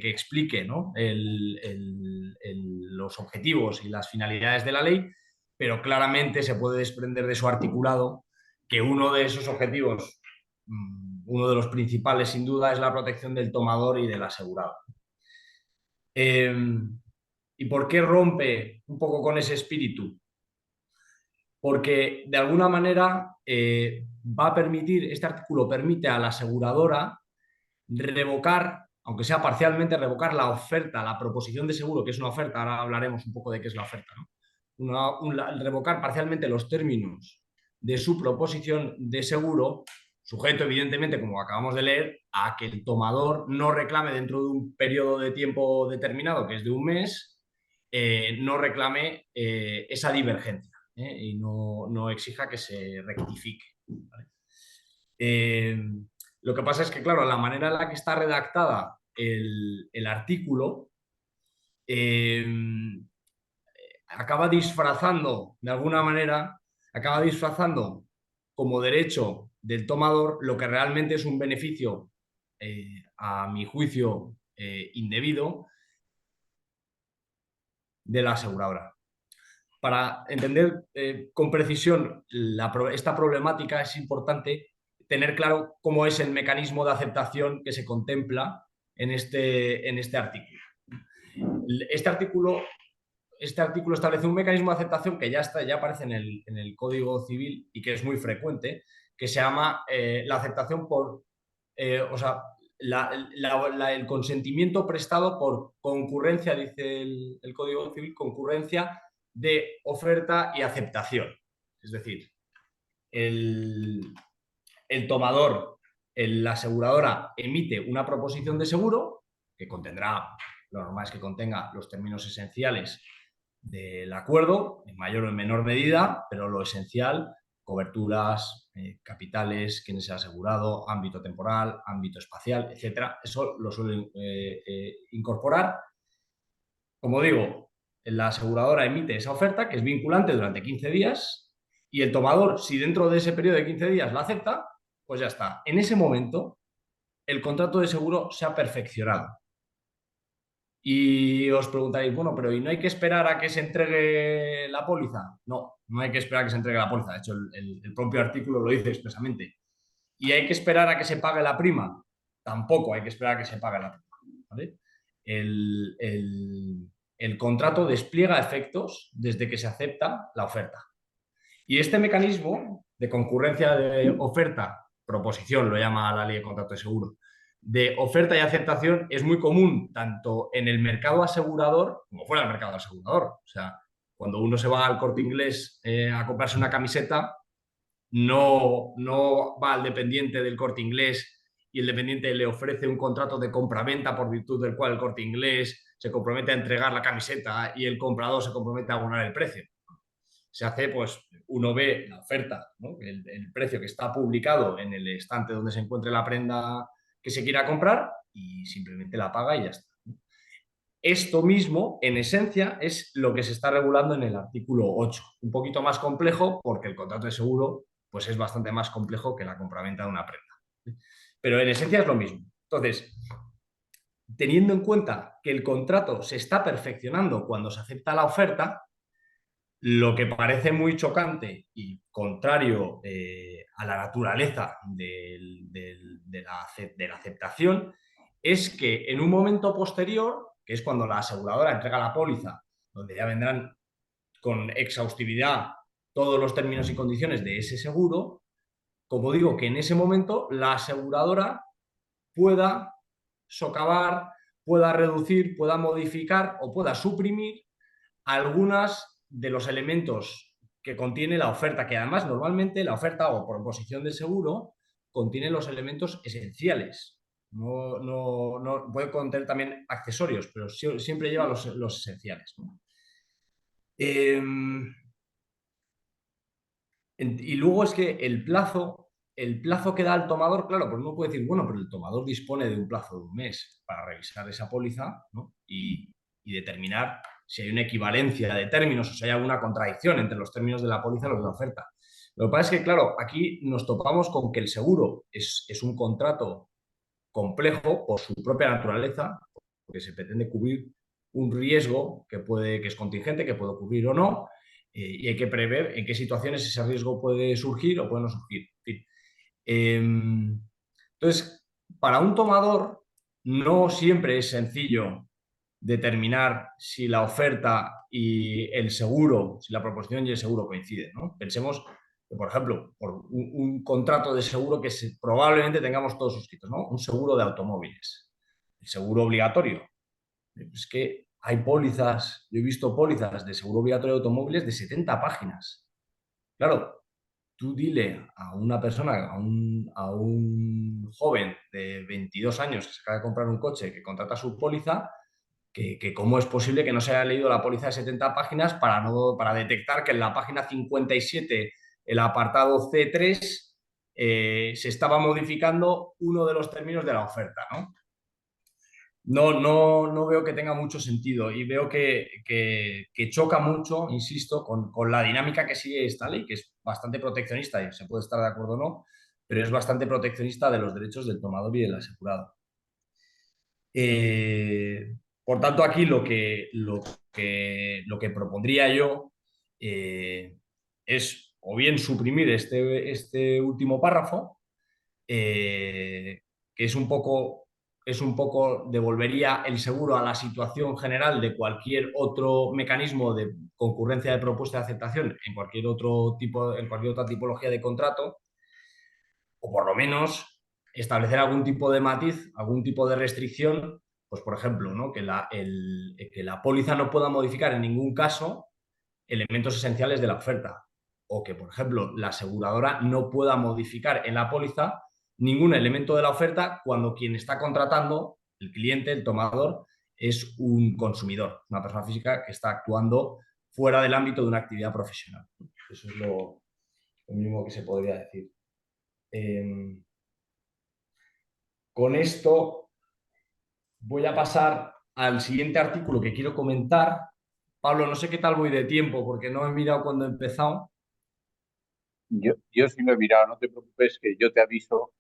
explique, ¿no? Los objetivos y las finalidades de la ley, pero claramente se puede desprender de su articulado que uno de esos objetivos, uno de los principales sin duda, es la protección del tomador y del asegurado. ¿Y por qué rompe un poco con ese espíritu? Porque de alguna manera va a permitir, este artículo permite a la aseguradora revocar, aunque sea parcialmente, revocar la oferta, la proposición de seguro, que es una oferta, ahora hablaremos un poco de qué es la oferta, ¿no? Revocar parcialmente los términos de su proposición de seguro, sujeto evidentemente, como acabamos de leer, a que el tomador no reclame dentro de un periodo de tiempo determinado, que es de un mes, no reclame esa divergencia y no exija que se rectifique, ¿vale? Lo que pasa es que, claro, la manera en la que está redactada el artículo acaba disfrazando, de alguna manera, como derecho del tomador lo que realmente es un beneficio, a mi juicio, indebido de la aseguradora. Para entender con precisión esta problemática es importante tener claro cómo es el mecanismo de aceptación que se contempla en este artículo. Este artículo establece un mecanismo de aceptación que ya aparece en el Código Civil y que es muy frecuente, que se llama la aceptación por, el consentimiento prestado por concurrencia, dice el Código Civil, concurrencia de oferta y aceptación. Es decir, el tomador, la aseguradora emite una proposición de seguro que contendrá, lo normal es que contenga los términos esenciales del acuerdo, en mayor o en menor medida, pero lo esencial: coberturas, capitales, quién es el asegurado, ámbito temporal, ámbito espacial, etcétera. Eso lo suelen incorporar. Como digo, la aseguradora emite esa oferta, que es vinculante durante 15 días, y el tomador, si dentro de ese periodo de 15 días la acepta, pues ya está. En ese momento, el contrato de seguro se ha perfeccionado. Y os preguntaréis, bueno, pero ¿y no hay que esperar a que se entregue la póliza? No, no hay que esperar a que se entregue la póliza. De hecho, el propio artículo lo dice expresamente. ¿Y hay que esperar a que se pague la prima? Tampoco hay que esperar a que se pague la prima, ¿vale? El contrato despliega efectos desde que se acepta la oferta. Y este mecanismo de concurrencia de oferta, proposición, lo llama la ley de contrato de seguro, de oferta y aceptación, es muy común tanto en el mercado asegurador como fuera del mercado asegurador. O sea, cuando uno se va al Corte Inglés a comprarse una camiseta, no va al dependiente del Corte Inglés y el dependiente le ofrece un contrato de compra-venta por virtud del cual el Corte Inglés se compromete a entregar la camiseta y el comprador se compromete a abonar el precio. Se hace, pues, uno ve la oferta, ¿no? El precio que está publicado en el estante donde se encuentre la prenda que se quiera comprar y simplemente la paga y ya está. esto mismo, en esencia, es lo que se está regulando en el artículo 8. Un poquito más complejo porque el contrato de seguro pues, es bastante más complejo que la compraventa de una prenda. Pero en esencia es lo mismo. Entonces, teniendo en cuenta que el contrato se está perfeccionando cuando se acepta la oferta, lo que parece muy chocante y contrario a la naturaleza de la aceptación es que en un momento posterior, que es cuando la aseguradora entrega la póliza, donde ya vendrán con exhaustividad todos los términos y condiciones de ese seguro, como digo, que en ese momento la aseguradora pueda socavar, pueda reducir, pueda modificar o pueda suprimir algunas de los elementos que contiene la oferta, que además normalmente la oferta o proposición de seguro contiene los elementos esenciales. No puede contener también accesorios, pero siempre lleva los esenciales. Y luego es que el plazo que da el tomador, claro, pues uno puede decir, bueno, pero el tomador dispone de un plazo de un mes para revisar esa póliza, ¿no? y determinar si hay una equivalencia de términos o si hay alguna contradicción entre los términos de la póliza y los de la oferta. Lo que pasa es que, claro, aquí nos topamos con que el seguro es un contrato complejo por su propia naturaleza, porque se pretende cubrir un riesgo que es contingente, que puede ocurrir o no, y hay que prever en qué situaciones ese riesgo puede surgir o puede no surgir. En fin. Entonces, para un tomador no siempre es sencillo determinar si la oferta y el seguro, si la proposición y el seguro coinciden, ¿no? Pensemos que, por ejemplo, por un contrato de seguro que probablemente tengamos todos suscritos, ¿no? Un seguro de automóviles, el seguro obligatorio. Es que hay pólizas, yo he visto pólizas de seguro obligatorio de automóviles de 70 páginas. Claro, tú dile a una persona, a un joven de 22 años que se acaba de comprar un coche, que contrata su póliza, que cómo es posible que no se haya leído la póliza de 70 páginas para detectar que en la página 57, el apartado C3, se estaba modificando uno de los términos de la oferta, ¿no? No veo que tenga mucho sentido y veo que choca mucho, insisto, con la dinámica que sigue esta ley, que es bastante proteccionista, y se puede estar de acuerdo o no, pero es bastante proteccionista de los derechos del tomador y del asegurado. Por tanto, aquí lo que propondría yo es o bien suprimir este último párrafo, que es un poco devolvería el seguro a la situación general de cualquier otro mecanismo de concurrencia de propuesta de aceptación en cualquier otra tipología de contrato, o por lo menos establecer algún tipo de matiz, algún tipo de restricción, pues por ejemplo, ¿no? que la póliza no pueda modificar en ningún caso elementos esenciales de la oferta, o que, por ejemplo, la aseguradora no pueda modificar en la póliza ningún elemento de la oferta cuando quien está contratando, el cliente, el tomador, es un consumidor, una persona física que está actuando fuera del ámbito de una actividad profesional. Eso es lo mínimo que se podría decir. Con esto voy a pasar al siguiente artículo que quiero comentar. Pablo, no sé qué tal voy de tiempo, porque no he mirado cuando he empezado. Yo sí me he mirado, no te preocupes, que yo te aviso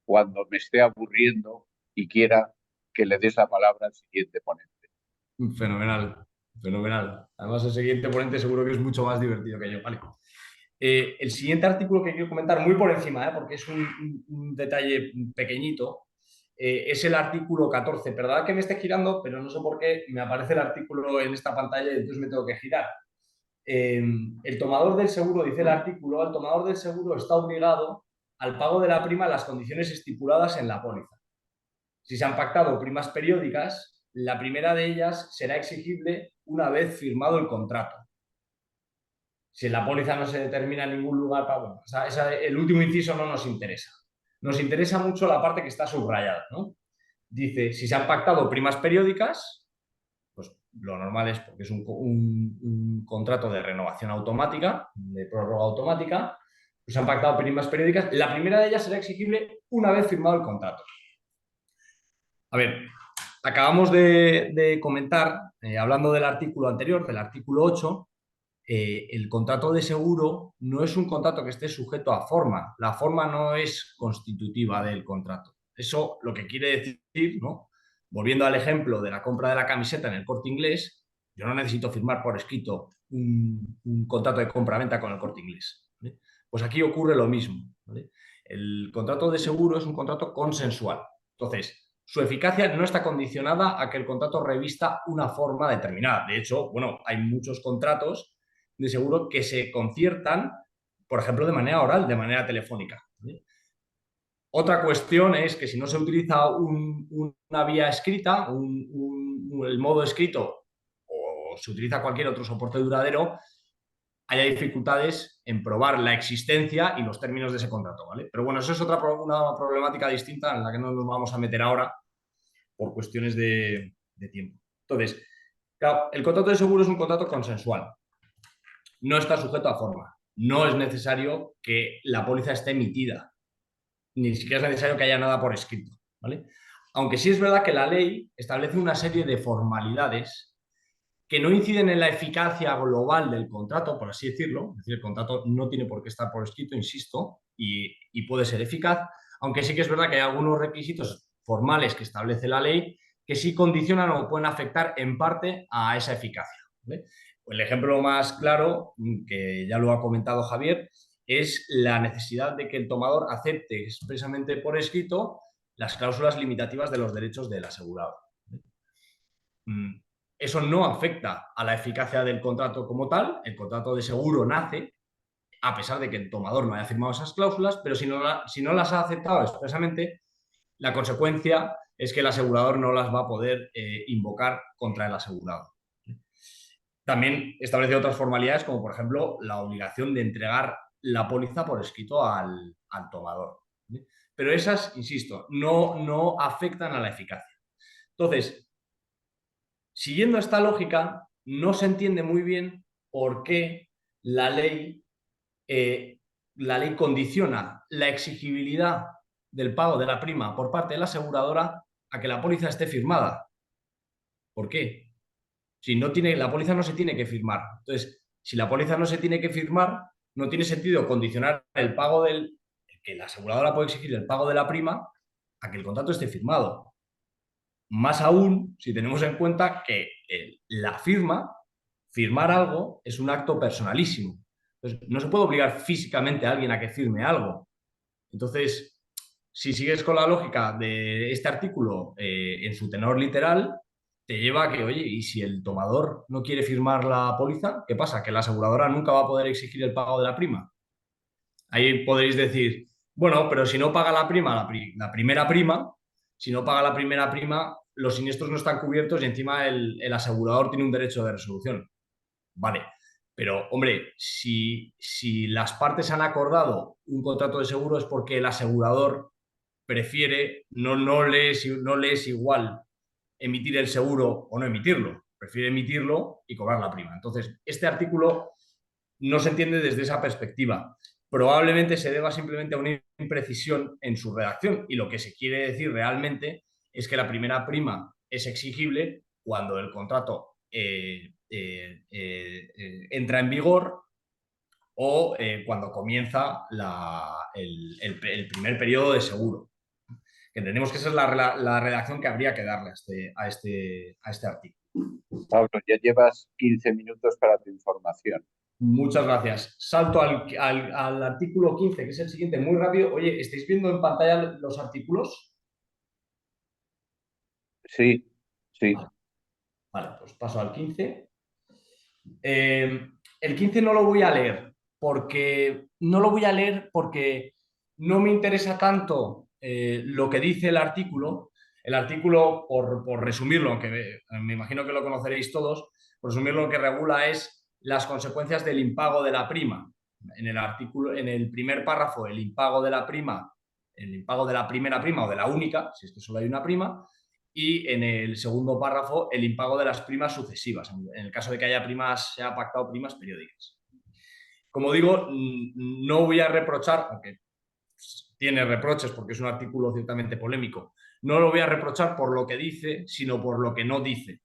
cuando me esté aburriendo y quiera que le des la palabra al siguiente ponente. Fenomenal, fenomenal. Además, el siguiente ponente seguro que es mucho más divertido que yo. Vale. El siguiente artículo que quiero comentar muy por encima, porque es un detalle pequeñito, es el artículo 14. Perdón que me esté girando, pero no sé por qué me aparece el artículo en esta pantalla y entonces me tengo que girar. El tomador del seguro, dice el artículo, el tomador del seguro está obligado al pago de la prima en las condiciones estipuladas en la póliza. Si se han pactado primas periódicas, la primera de ellas será exigible una vez firmado el contrato. Si en la póliza no se determina en ningún lugar, bueno, el último inciso no nos interesa. Nos interesa mucho la parte que está subrayada, ¿no? Dice, si se han pactado primas periódicas, pues lo normal es porque es un contrato de renovación automática, de prórroga automática, pues se han pactado primas periódicas. La primera de ellas será exigible una vez firmado el contrato. A ver, acabamos de comentar, hablando del artículo anterior, del artículo 8, el contrato de seguro no es un contrato que esté sujeto a forma. La forma no es constitutiva del contrato. Eso lo que quiere decir, ¿no? Volviendo al ejemplo de la compra de la camiseta en el Corte Inglés, yo no necesito firmar por escrito un contrato de compra-venta con el Corte Inglés, ¿vale? Pues aquí ocurre lo mismo, ¿vale? El contrato de seguro es un contrato consensual. Entonces, su eficacia no está condicionada a que el contrato revista una forma determinada. De hecho, bueno, hay muchos contratos de seguro que se conciertan, por ejemplo, de manera oral, de manera telefónica, ¿vale? Otra cuestión es que si no se utiliza una vía escrita, el modo escrito, o se utiliza cualquier otro soporte duradero, haya dificultades en probar la existencia y los términos de ese contrato, ¿vale? Pero bueno, eso es una problemática distinta en la que no nos vamos a meter ahora por cuestiones de tiempo. Entonces, claro, el contrato de seguro es un contrato consensual. No está sujeto a forma. No es necesario que la póliza esté emitida. Ni siquiera es necesario que haya nada por escrito, ¿vale? Aunque sí es verdad que la ley establece una serie de formalidades que no inciden en la eficacia global del contrato, por así decirlo. Es decir, el contrato no tiene por qué estar por escrito, insisto, y puede ser eficaz, aunque sí que es verdad que hay algunos requisitos formales que establece la ley que sí condicionan o pueden afectar en parte a esa eficacia, ¿vale? El ejemplo más claro, que ya lo ha comentado Javier, es la necesidad de que el tomador acepte expresamente por escrito las cláusulas limitativas de los derechos del asegurado. Eso no afecta a la eficacia del contrato como tal. El contrato de seguro nace a pesar de que el tomador no haya firmado esas cláusulas, pero si no las ha aceptado expresamente, la consecuencia es que el asegurador no las va a poder invocar contra el asegurado. También establece otras formalidades, como por ejemplo la obligación de entregar la póliza por escrito al tomador. Pero esas, insisto, no afectan a la eficacia. Entonces, siguiendo esta lógica, no se entiende muy bien por qué la ley condiciona la exigibilidad del pago de la prima por parte de la aseguradora a que la póliza esté firmada. ¿Por qué? Si no tiene, la póliza no se tiene que firmar. Entonces, si la póliza no se tiene que firmar, no tiene sentido condicionar el pago que la aseguradora puede exigir el pago de la prima a que el contrato esté firmado. Más aún si tenemos en cuenta que firmar algo es un acto personalísimo. Entonces, no se puede obligar físicamente a alguien a que firme algo. Entonces, si sigues con la lógica de este artículo en su tenor literal, te lleva a que, oye, ¿y si el tomador no quiere firmar la póliza? ¿Qué pasa? ¿Que la aseguradora nunca va a poder exigir el pago de la prima? Ahí podréis decir, bueno, pero si no paga la prima, la primera prima, si no paga la primera prima, los siniestros no están cubiertos y encima el asegurador tiene un derecho de resolución. Vale, pero hombre, si las partes han acordado un contrato de seguro es porque el asegurador prefiere, no le es igual emitir el seguro o no emitirlo, prefiere emitirlo y cobrar la prima. Entonces, este artículo no se entiende desde esa perspectiva. Probablemente se deba simplemente a una imprecisión en su redacción, y lo que se quiere decir realmente es que la primera prima es exigible cuando el contrato entra en vigor o cuando comienza el primer periodo de seguro. Entendemos que esa es la redacción que habría que darle a este artículo. Pablo, ya llevas 15 minutos para tu información. Muchas gracias. Salto al artículo 15, que es el siguiente, muy rápido. Oye, ¿estáis viendo en pantalla los artículos? Sí, sí. Vale, pues paso al 15. El 15 no lo voy a leer porque no me interesa tanto lo que dice el artículo. El artículo, por resumirlo, aunque me imagino que lo conoceréis todos, por resumirlo, lo que regula es las consecuencias del impago de la prima. En el artículo, en el primer párrafo, el impago de la prima, el impago de la primera prima o de la única, si es que solo hay una prima, y en el segundo párrafo el impago de las primas sucesivas, en el caso de que se haya pactado primas periódicas. Como digo, no voy a reprochar, aunque tiene reproches porque es un artículo ciertamente polémico, no lo voy a reprochar por lo que dice, sino por lo que no dice.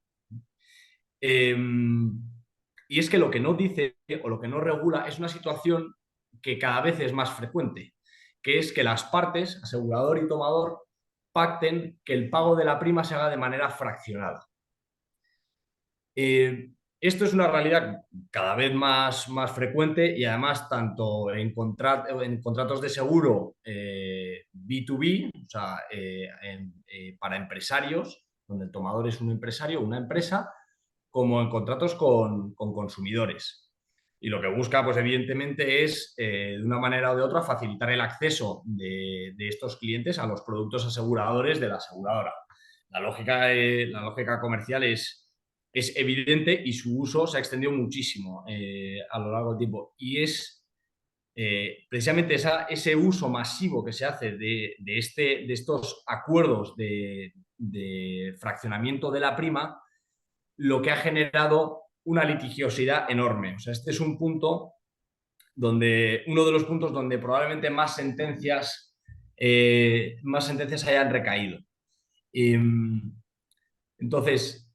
Y es que lo que no dice o lo que no regula es una situación que cada vez es más frecuente, que es que las partes, asegurador y tomador, pacten que el pago de la prima se haga de manera fraccionada. Esto es una realidad cada vez más frecuente y además tanto en contratos de seguro B2B, o sea, para empresarios, donde el tomador es un empresario, una empresa, como en contratos con consumidores. Y lo que busca, pues evidentemente, es de una manera o de otra facilitar el acceso de estos clientes a los productos aseguradores de la aseguradora. La lógica comercial es evidente y su uso se ha extendido muchísimo a lo largo del tiempo. Y es precisamente ese uso masivo que se hace de estos acuerdos de fraccionamiento de la prima lo que ha generado una litigiosidad enorme. O sea, este es un punto uno de los puntos donde probablemente más sentencias hayan recaído. Entonces,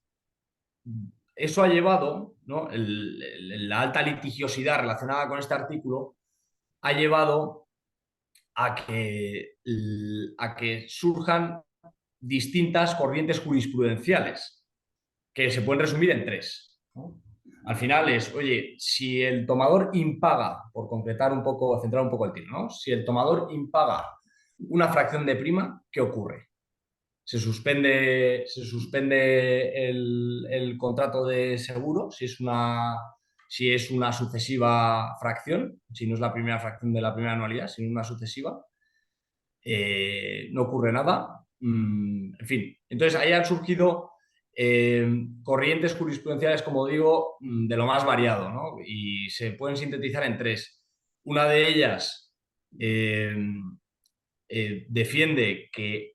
eso ha llevado, ¿no? La alta litigiosidad relacionada con este artículo ha llevado a que surjan distintas corrientes jurisprudenciales que se pueden resumir en tres, ¿no? Al final es, oye, si el tomador impaga, por concretar un poco, centrar un poco el tiro, ¿no? Si el tomador impaga una fracción de prima, ¿qué ocurre? Se suspende el contrato de seguro si es una sucesiva fracción, si no es la primera fracción de la primera anualidad, sino una sucesiva. No ocurre nada. En fin, entonces ahí han surgido corrientes jurisprudenciales, como digo, de lo más variado, ¿no? Y se pueden sintetizar en tres. Una de ellas defiende que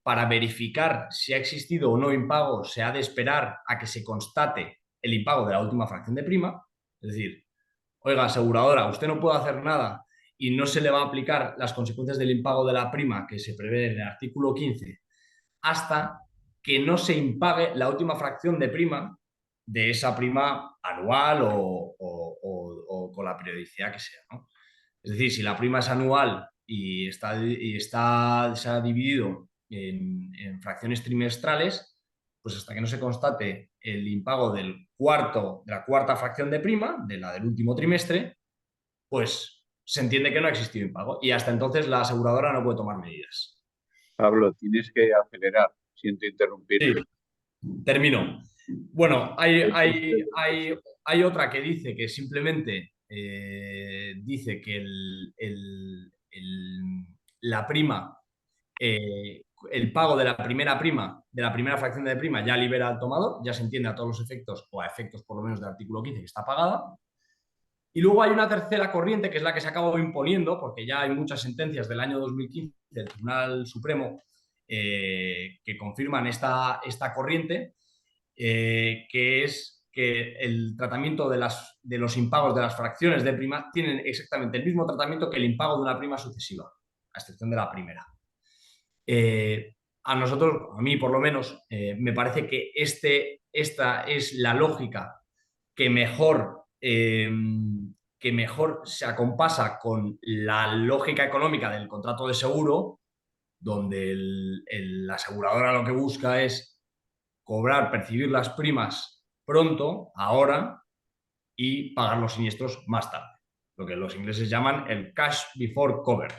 para verificar si ha existido o no impago se ha de esperar a que se constate el impago de la última fracción de prima. Es decir, oiga, aseguradora, usted no puede hacer nada y no se le va a aplicar las consecuencias del impago de la prima que se prevé en el artículo 15 hasta que no se impague la última fracción de prima de esa prima anual o con la periodicidad que sea, ¿no? Es decir, si la prima es anual y se ha dividido en fracciones trimestrales, pues hasta que no se constate el impago de la cuarta fracción de prima, de la del último trimestre, pues se entiende que no ha existido impago y hasta entonces la aseguradora no puede tomar medidas. Pablo, tienes que acelerar. Siento interrumpirte. Sí, termino. Bueno, hay otra que dice que simplemente dice que la prima, el pago de la primera prima, de la primera fracción de prima, ya libera al tomador, ya se entiende a todos los efectos, o a efectos por lo menos del artículo 15, que está pagada. Y luego hay una tercera corriente, que es la que se acabó imponiendo, porque ya hay muchas sentencias del año 2015 del Tribunal Supremo que confirman esta corriente, que es que el tratamiento de los impagos de las fracciones de prima tienen exactamente el mismo tratamiento que el impago de una prima sucesiva, a excepción de la primera. A mí por lo menos, me parece que esta es la lógica que mejor se acompasa con la lógica económica del contrato de seguro, donde la aseguradora lo que busca es percibir las primas pronto, ahora, y pagar los siniestros más tarde, lo que los ingleses llaman el cash before cover.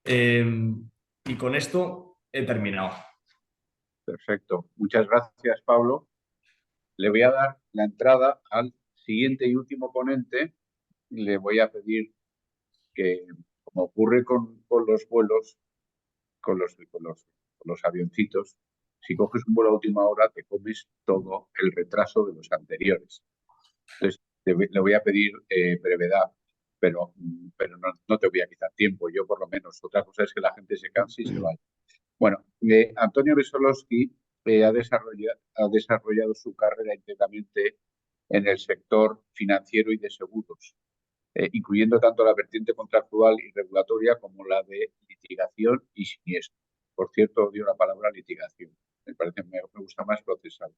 Y con esto he terminado. Perfecto. Muchas gracias, Pablo. Le voy a dar la entrada al siguiente y último ponente. Le voy a pedir que, como ocurre con los vuelos, con los avioncitos, si coges un vuelo a última hora, te comes todo el retraso de los anteriores. Entonces, le voy a pedir brevedad, pero no te voy a quitar tiempo. Yo, por lo menos, otra cosa es que la gente se canse y se vaya. Bueno, Antonio Vesolowski ha desarrollado su carrera íntegramente en el sector financiero y de seguros, incluyendo tanto la vertiente contractual y regulatoria como la de litigación y siniestro. Por cierto, odio la palabra litigación. Me gusta más procesal.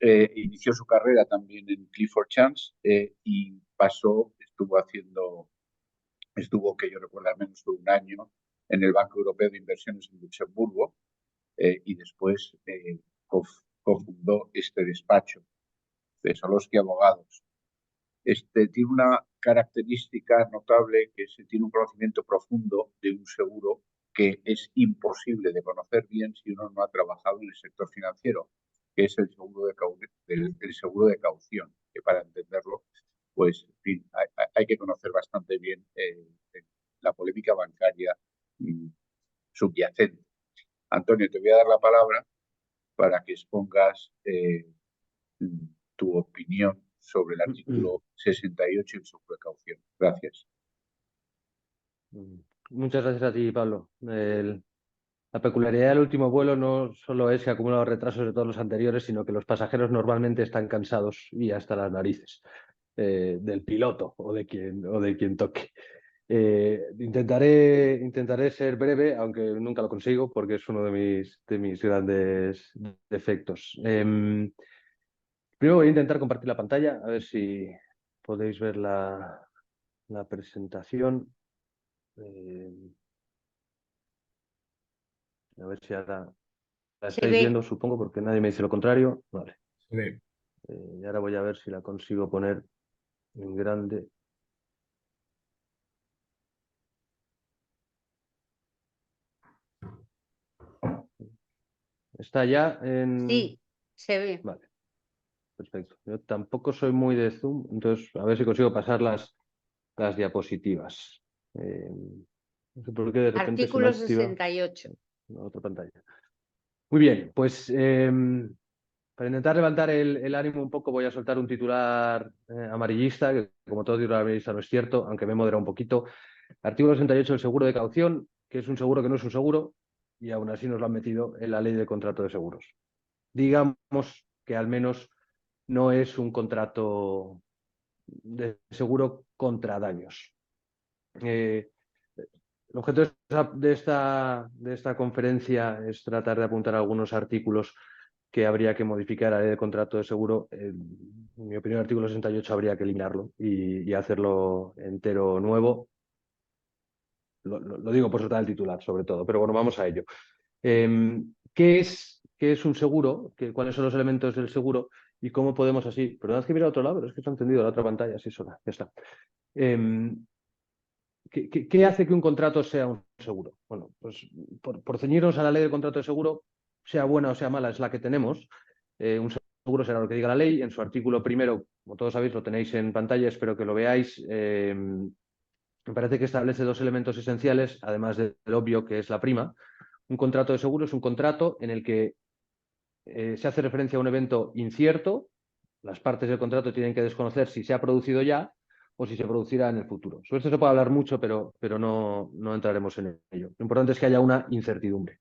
Inició su carrera también en Clifford Chance y estuvo, que yo recuerdo al menos un año en el Banco Europeo de Inversiones en Luxemburgo y después cofundó este despacho de Solosky Abogados. Tiene una característica notable que tiene un conocimiento profundo de un seguro que es imposible de conocer bien si uno no ha trabajado en el sector financiero, que es el seguro de caución, que para entenderlo, pues, en fin, hay que conocer bastante bien la polémica bancaria subyacente. Antonio, te voy a dar la palabra para que expongas tu opinión sobre el artículo 68 y el seguro de caución. Gracias. Muchas gracias a ti, Pablo. La peculiaridad del último vuelo no solo es que ha acumulado retrasos de todos los anteriores, sino que los pasajeros normalmente están cansados y hasta las narices del piloto o de quien toque. Intentaré ser breve, aunque nunca lo consigo, porque es uno de mis grandes defectos. Primero voy a intentar compartir la pantalla, a ver si podéis ver la presentación. A ver si ahora la estáis viendo, supongo, porque nadie me dice lo contrario. Vale. Sí. Y ahora voy a ver si la consigo poner en grande. ¿Está ya en...? Sí, se ve. Vale. Perfecto. Yo tampoco soy muy de zoom, entonces a ver si consigo pasar las diapositivas. No sé por qué de repente Artículo se me activa 68. la otra pantalla. Muy bien, pues para intentar levantar el ánimo un poco voy a soltar un titular amarillista, que como todo titular amarillista no es cierto, aunque me he moderado un poquito. Artículo 68 del seguro de caución, que es un seguro que no es un seguro, y aún así nos lo han metido en la ley de contrato de seguros. Digamos que al menos no es un contrato de seguro contra daños. El objeto de esta conferencia es tratar de apuntar algunos artículos que habría que modificar a la ley de contrato de seguro. En mi opinión, el artículo 68 habría que eliminarlo y hacerlo entero nuevo. Lo digo por soltar el titular, sobre todo, pero bueno, vamos a ello. ¿Qué es un seguro? ¿Cuáles son los elementos del seguro? ¿Y cómo podemos así? Perdón, es que mira a otro lado, pero es que se ha encendido la otra pantalla, así sola, ya está. ¿Qué hace que un contrato sea un seguro? Bueno, pues por ceñirnos a la ley del contrato de seguro, sea buena o sea mala, es la que tenemos. Un seguro será lo que diga la ley. En su artículo primero, como todos sabéis, lo tenéis en pantalla, espero que lo veáis. Me parece que establece dos elementos esenciales, además del obvio que es la prima. Un contrato de seguro es un contrato en el que se hace referencia a un evento incierto. Las partes del contrato tienen que desconocer si se ha producido ya o si se producirá en el futuro. Sobre esto se puede hablar mucho, pero no entraremos en ello. Lo importante es que haya una incertidumbre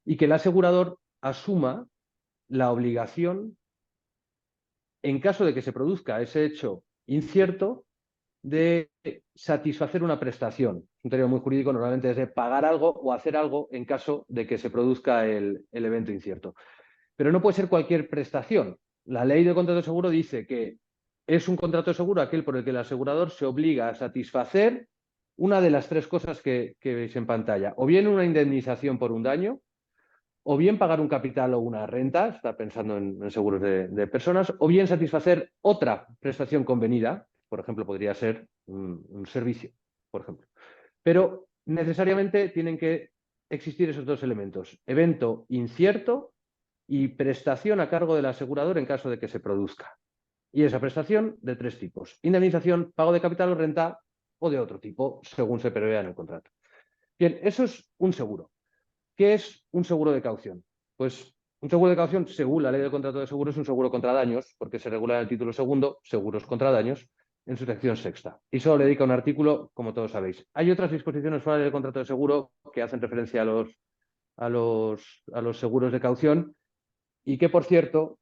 y que el asegurador asuma la obligación, en caso de que se produzca ese hecho incierto, de satisfacer una prestación. Un término muy jurídico, normalmente es de pagar algo o hacer algo en caso de que se produzca el evento incierto. Pero no puede ser cualquier prestación. La ley de contrato de seguro dice que es un contrato de seguro aquel por el que el asegurador se obliga a satisfacer una de las tres cosas que veis en pantalla. O bien una indemnización por un daño, o bien pagar un capital o una renta, está pensando en seguros de personas, o bien satisfacer otra prestación convenida, por ejemplo, podría ser un servicio, por ejemplo. Pero necesariamente tienen que existir esos dos elementos: evento incierto y prestación a cargo del asegurador en caso de que se produzca. Y esa prestación de tres tipos: indemnización, pago de capital o renta, o de otro tipo, según se prevea en el contrato. Bien, eso es un seguro. ¿Qué es un seguro de caución? Pues un seguro de caución, según la ley del contrato de seguro, es un seguro contra daños, porque se regula en el título segundo, seguros contra daños, en su sección sexta. Y solo le dedica un artículo, como todos sabéis. Hay otras disposiciones fuera del contrato de seguro que hacen referencia a los seguros de caución y que, por cierto,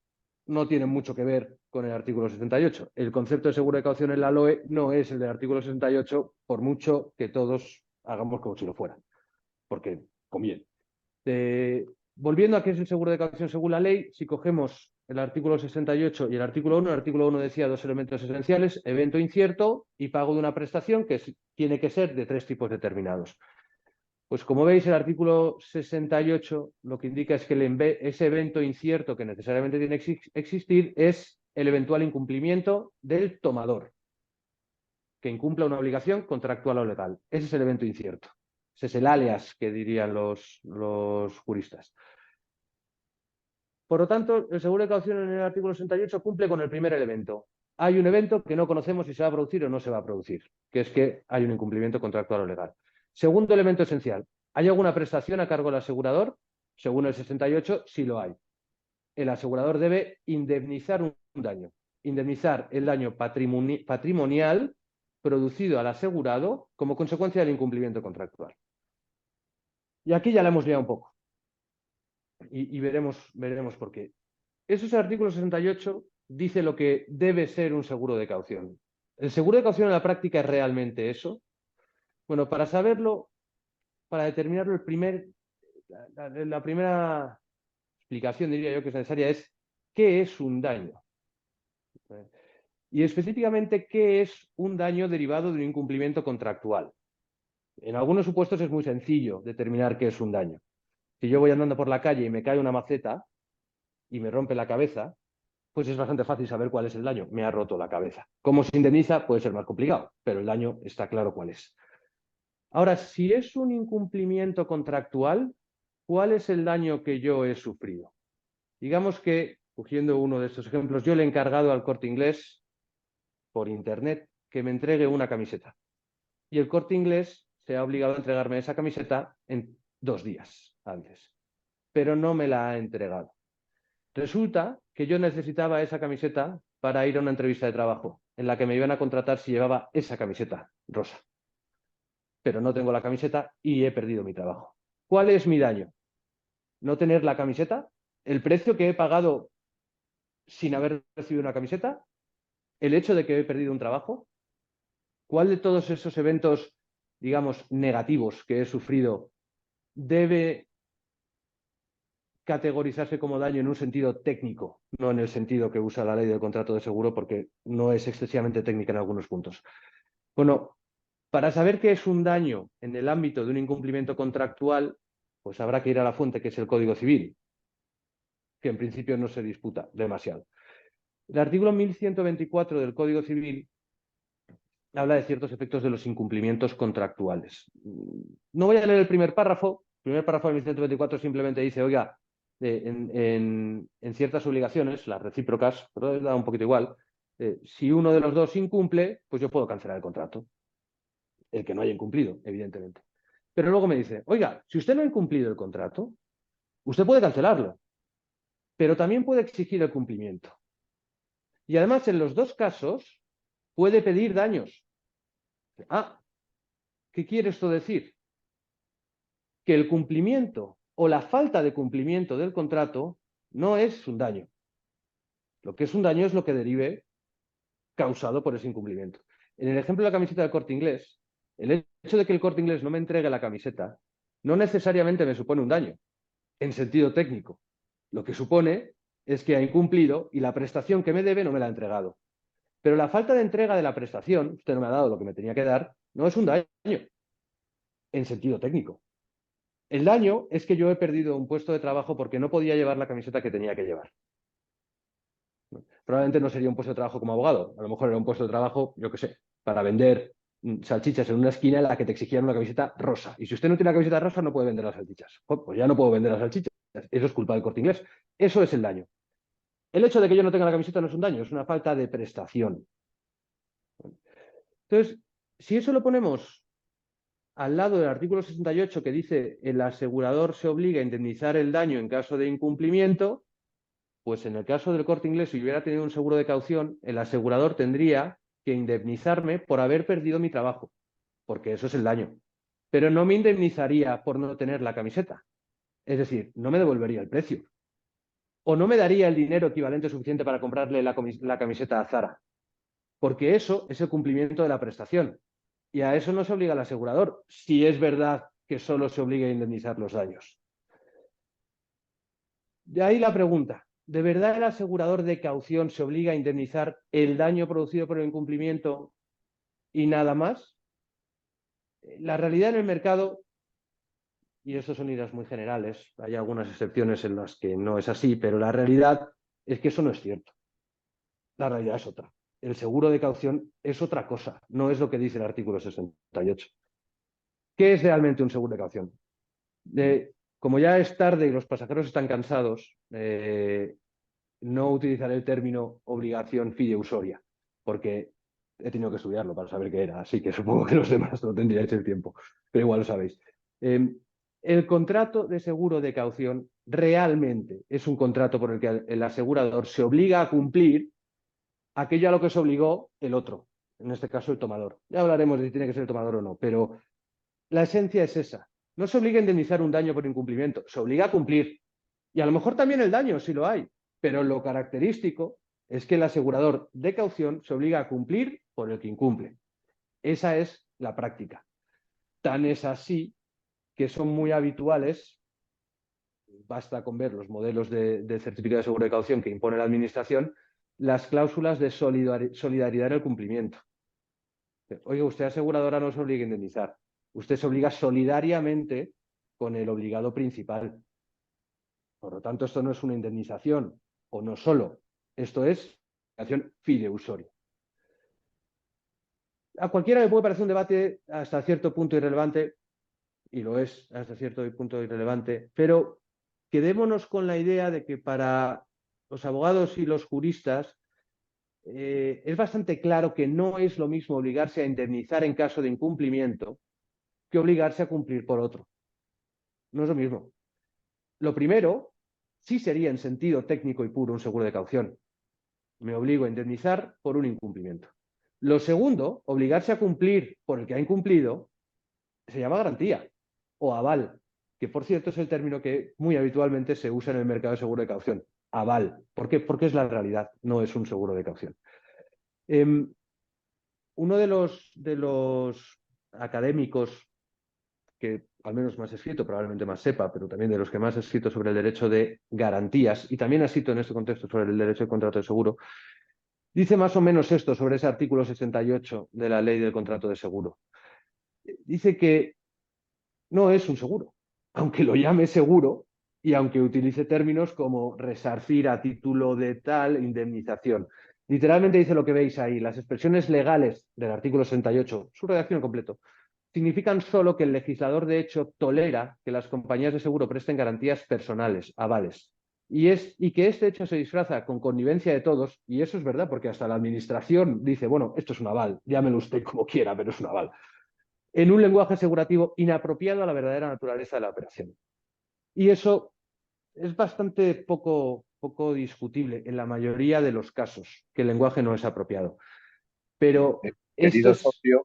no tienen mucho que ver con el artículo 68. El concepto de seguro de caución en la LOE no es el del artículo 68, por mucho que todos hagamos como si lo fuera, porque conviene. Volviendo a qué es el seguro de caución según la ley, si cogemos el artículo 68 y el artículo 1 decía dos elementos esenciales: evento incierto y pago de una prestación que tiene que ser de 3 tipos determinados. Pues como veis, el artículo 68 lo que indica es que ese evento incierto que necesariamente tiene que existir es el eventual incumplimiento del tomador, que incumpla una obligación contractual o legal. Ese es el evento incierto. Ese es el alias que dirían los juristas. Por lo tanto, el seguro de caución en el artículo 68 cumple con el primer elemento. Hay un evento que no conocemos si se va a producir o no se va a producir, que es que hay un incumplimiento contractual o legal. Segundo elemento esencial: ¿hay alguna prestación a cargo del asegurador? Según el 68, sí lo hay. El asegurador debe indemnizar un daño, indemnizar el daño patrimonial producido al asegurado como consecuencia del incumplimiento contractual. Y aquí ya la hemos liado un poco. Y veremos por qué. Eso es el artículo 68, dice lo que debe ser un seguro de caución. ¿El seguro de caución en la práctica es realmente eso? Bueno, para saberlo, para determinarlo, la primera explicación, diría yo, que es necesaria es ¿qué es un daño? Y específicamente, ¿qué es un daño derivado de un incumplimiento contractual? En algunos supuestos es muy sencillo determinar qué es un daño. Si yo voy andando por la calle y me cae una maceta y me rompe la cabeza, pues es bastante fácil saber cuál es el daño. Me ha roto la cabeza. ¿Cómo se indemniza? Puede ser más complicado, pero el daño está claro cuál es. Ahora, si es un incumplimiento contractual, ¿cuál es el daño que yo he sufrido? Digamos que, cogiendo uno de estos ejemplos, yo le he encargado al Corte Inglés por internet que me entregue una camiseta. Y el Corte Inglés se ha obligado a entregarme esa camiseta en 2 días antes, pero no me la ha entregado. Resulta que yo necesitaba esa camiseta para ir a una entrevista de trabajo en la que me iban a contratar si llevaba esa camiseta rosa. Pero no tengo la camiseta y he perdido mi trabajo. ¿Cuál es mi daño? ¿No tener la camiseta? ¿El precio que he pagado sin haber recibido una camiseta? ¿El hecho de que he perdido un trabajo? ¿Cuál de todos esos eventos, digamos, negativos que he sufrido debe categorizarse como daño en un sentido técnico, no en el sentido que usa la ley del contrato de seguro, porque no es excesivamente técnica en algunos puntos? Bueno, para saber qué es un daño en el ámbito de un incumplimiento contractual, pues habrá que ir a la fuente, que es el Código Civil, que en principio no se disputa demasiado. El artículo 1124 del Código Civil habla de ciertos efectos de los incumplimientos contractuales. No voy a leer el primer párrafo. El primer párrafo del 1124 simplemente dice, oiga, en ciertas obligaciones, las recíprocas, pero da un poquito igual, si uno de los dos incumple, pues yo puedo cancelar el contrato. El que no haya incumplido, evidentemente. Pero luego me dice, oiga, si usted no ha incumplido el contrato, usted puede cancelarlo, pero también puede exigir el cumplimiento. Y además, en los dos casos, puede pedir daños. Ah, ¿qué quiere esto decir? Que el cumplimiento o la falta de cumplimiento del contrato no es un daño. Lo que es un daño es lo que derive causado por ese incumplimiento. En el ejemplo de la camiseta del Corte Inglés, el hecho de que el Corte Inglés no me entregue la camiseta no necesariamente me supone un daño, en sentido técnico. Lo que supone es que ha incumplido y la prestación que me debe no me la ha entregado. Pero la falta de entrega de la prestación, usted no me ha dado lo que me tenía que dar, no es un daño, en sentido técnico. El daño es que yo he perdido un puesto de trabajo porque no podía llevar la camiseta que tenía que llevar. Probablemente no sería un puesto de trabajo como abogado, a lo mejor era un puesto de trabajo, yo qué sé, para vender salchichas en una esquina en la que te exigían una camiseta rosa. Y si usted no tiene una camiseta rosa, no puede vender las salchichas. Pues ya no puedo vender las salchichas. Eso es culpa del Corte Inglés. Eso es el daño. El hecho de que yo no tenga la camiseta no es un daño, es una falta de prestación. Entonces, si eso lo ponemos al lado del artículo 68, que dice el asegurador se obliga a indemnizar el daño en caso de incumplimiento, pues en el caso del Corte Inglés, si hubiera tenido un seguro de caución, el asegurador tendría que indemnizarme por haber perdido mi trabajo, porque eso es el daño. Pero no me indemnizaría por no tener la camiseta. Es decir, no me devolvería el precio. O no me daría el dinero equivalente suficiente para comprarle la camiseta a Zara. Porque eso es el cumplimiento de la prestación. Y a eso no se obliga el asegurador, si es verdad que solo se obliga a indemnizar los daños. De ahí la pregunta. ¿De verdad el asegurador de caución se obliga a indemnizar el daño producido por el incumplimiento y nada más? La realidad en el mercado, y esto son ideas muy generales, hay algunas excepciones en las que no es así, pero la realidad es que eso no es cierto. La realidad es otra. El seguro de caución es otra cosa, no es lo que dice el artículo 68. ¿Qué es realmente un seguro de caución? Como ya es tarde y los pasajeros están cansados, no utilizaré el término obligación fideusoria, porque he tenido que estudiarlo para saber qué era, así que supongo que los demás no tendríais el tiempo, pero igual lo sabéis. El contrato de seguro de caución realmente es un contrato por el que el asegurador se obliga a cumplir aquello a lo que se obligó el otro, en este caso el tomador. Ya hablaremos de si tiene que ser el tomador o no, pero la esencia es esa. No se obliga a indemnizar un daño por incumplimiento, se obliga a cumplir. Y a lo mejor también el daño, si lo hay, pero lo característico es que el asegurador de caución se obliga a cumplir por el que incumple. Esa es la práctica. Tan es así que son muy habituales, basta con ver los modelos de certificado de seguro de caución que impone la Administración, las cláusulas de solidaridad en el cumplimiento. Oye, usted aseguradora no se obliga a indemnizar. Usted se obliga solidariamente con el obligado principal. Por lo tanto, esto no es una indemnización, o no solo. Esto es indemnización fideusoria. A cualquiera le puede parecer un debate hasta cierto punto irrelevante, y lo es hasta cierto punto irrelevante, pero quedémonos con la idea de que para los abogados y los juristas es bastante claro que no es lo mismo obligarse a indemnizar en caso de incumplimiento que obligarse a cumplir por otro. No es lo mismo. Lo primero sí sería en sentido técnico y puro un seguro de caución. Me obligo a indemnizar por un incumplimiento. Lo segundo, obligarse a cumplir por el que ha incumplido, se llama garantía o aval, que por cierto es el término que muy habitualmente se usa en el mercado de seguro de caución. Aval. ¿Por qué? Porque es la realidad, no es un seguro de caución. Uno de los académicos que al menos más escrito, probablemente más sepa, pero también de los que más ha escrito sobre el derecho de garantías, y también ha escrito en este contexto sobre el derecho de contrato de seguro, dice más o menos esto sobre ese artículo 68 de la ley del contrato de seguro. Dice que no es un seguro, aunque lo llame seguro y aunque utilice términos como resarcir a título de tal indemnización. Literalmente dice lo que veis ahí, las expresiones legales del artículo 68, su redacción en completo, significan solo que el legislador de hecho tolera que las compañías de seguro presten garantías personales, avales. Y que este hecho se disfraza con connivencia de todos, y eso es verdad, porque hasta la administración dice, bueno, esto es un aval, llámelo usted como quiera, pero es un aval, en un lenguaje asegurativo inapropiado a la verdadera naturaleza de la operación. Y eso es bastante poco discutible en la mayoría de los casos, que el lenguaje no es apropiado. Pero Querido estos... socio,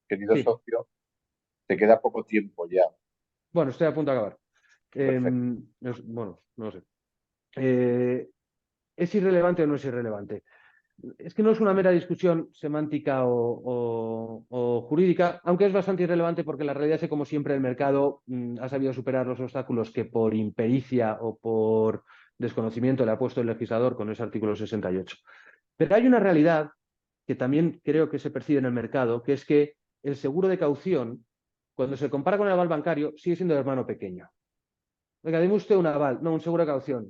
Sí. te queda poco tiempo ya. Bueno, estoy a punto de acabar. Bueno, no sé. ¿Es irrelevante o no es irrelevante? Es que no es una mera discusión semántica o jurídica, aunque es bastante irrelevante porque la realidad es que, como siempre, el mercado ha sabido superar los obstáculos que por impericia o por desconocimiento le ha puesto el legislador con ese artículo 68. Pero hay una realidad que también creo que se percibe en el mercado, que es que el seguro de caución, cuando se compara con el aval bancario, sigue siendo el hermano pequeño. Venga, dime usted un aval, no, un seguro de caución.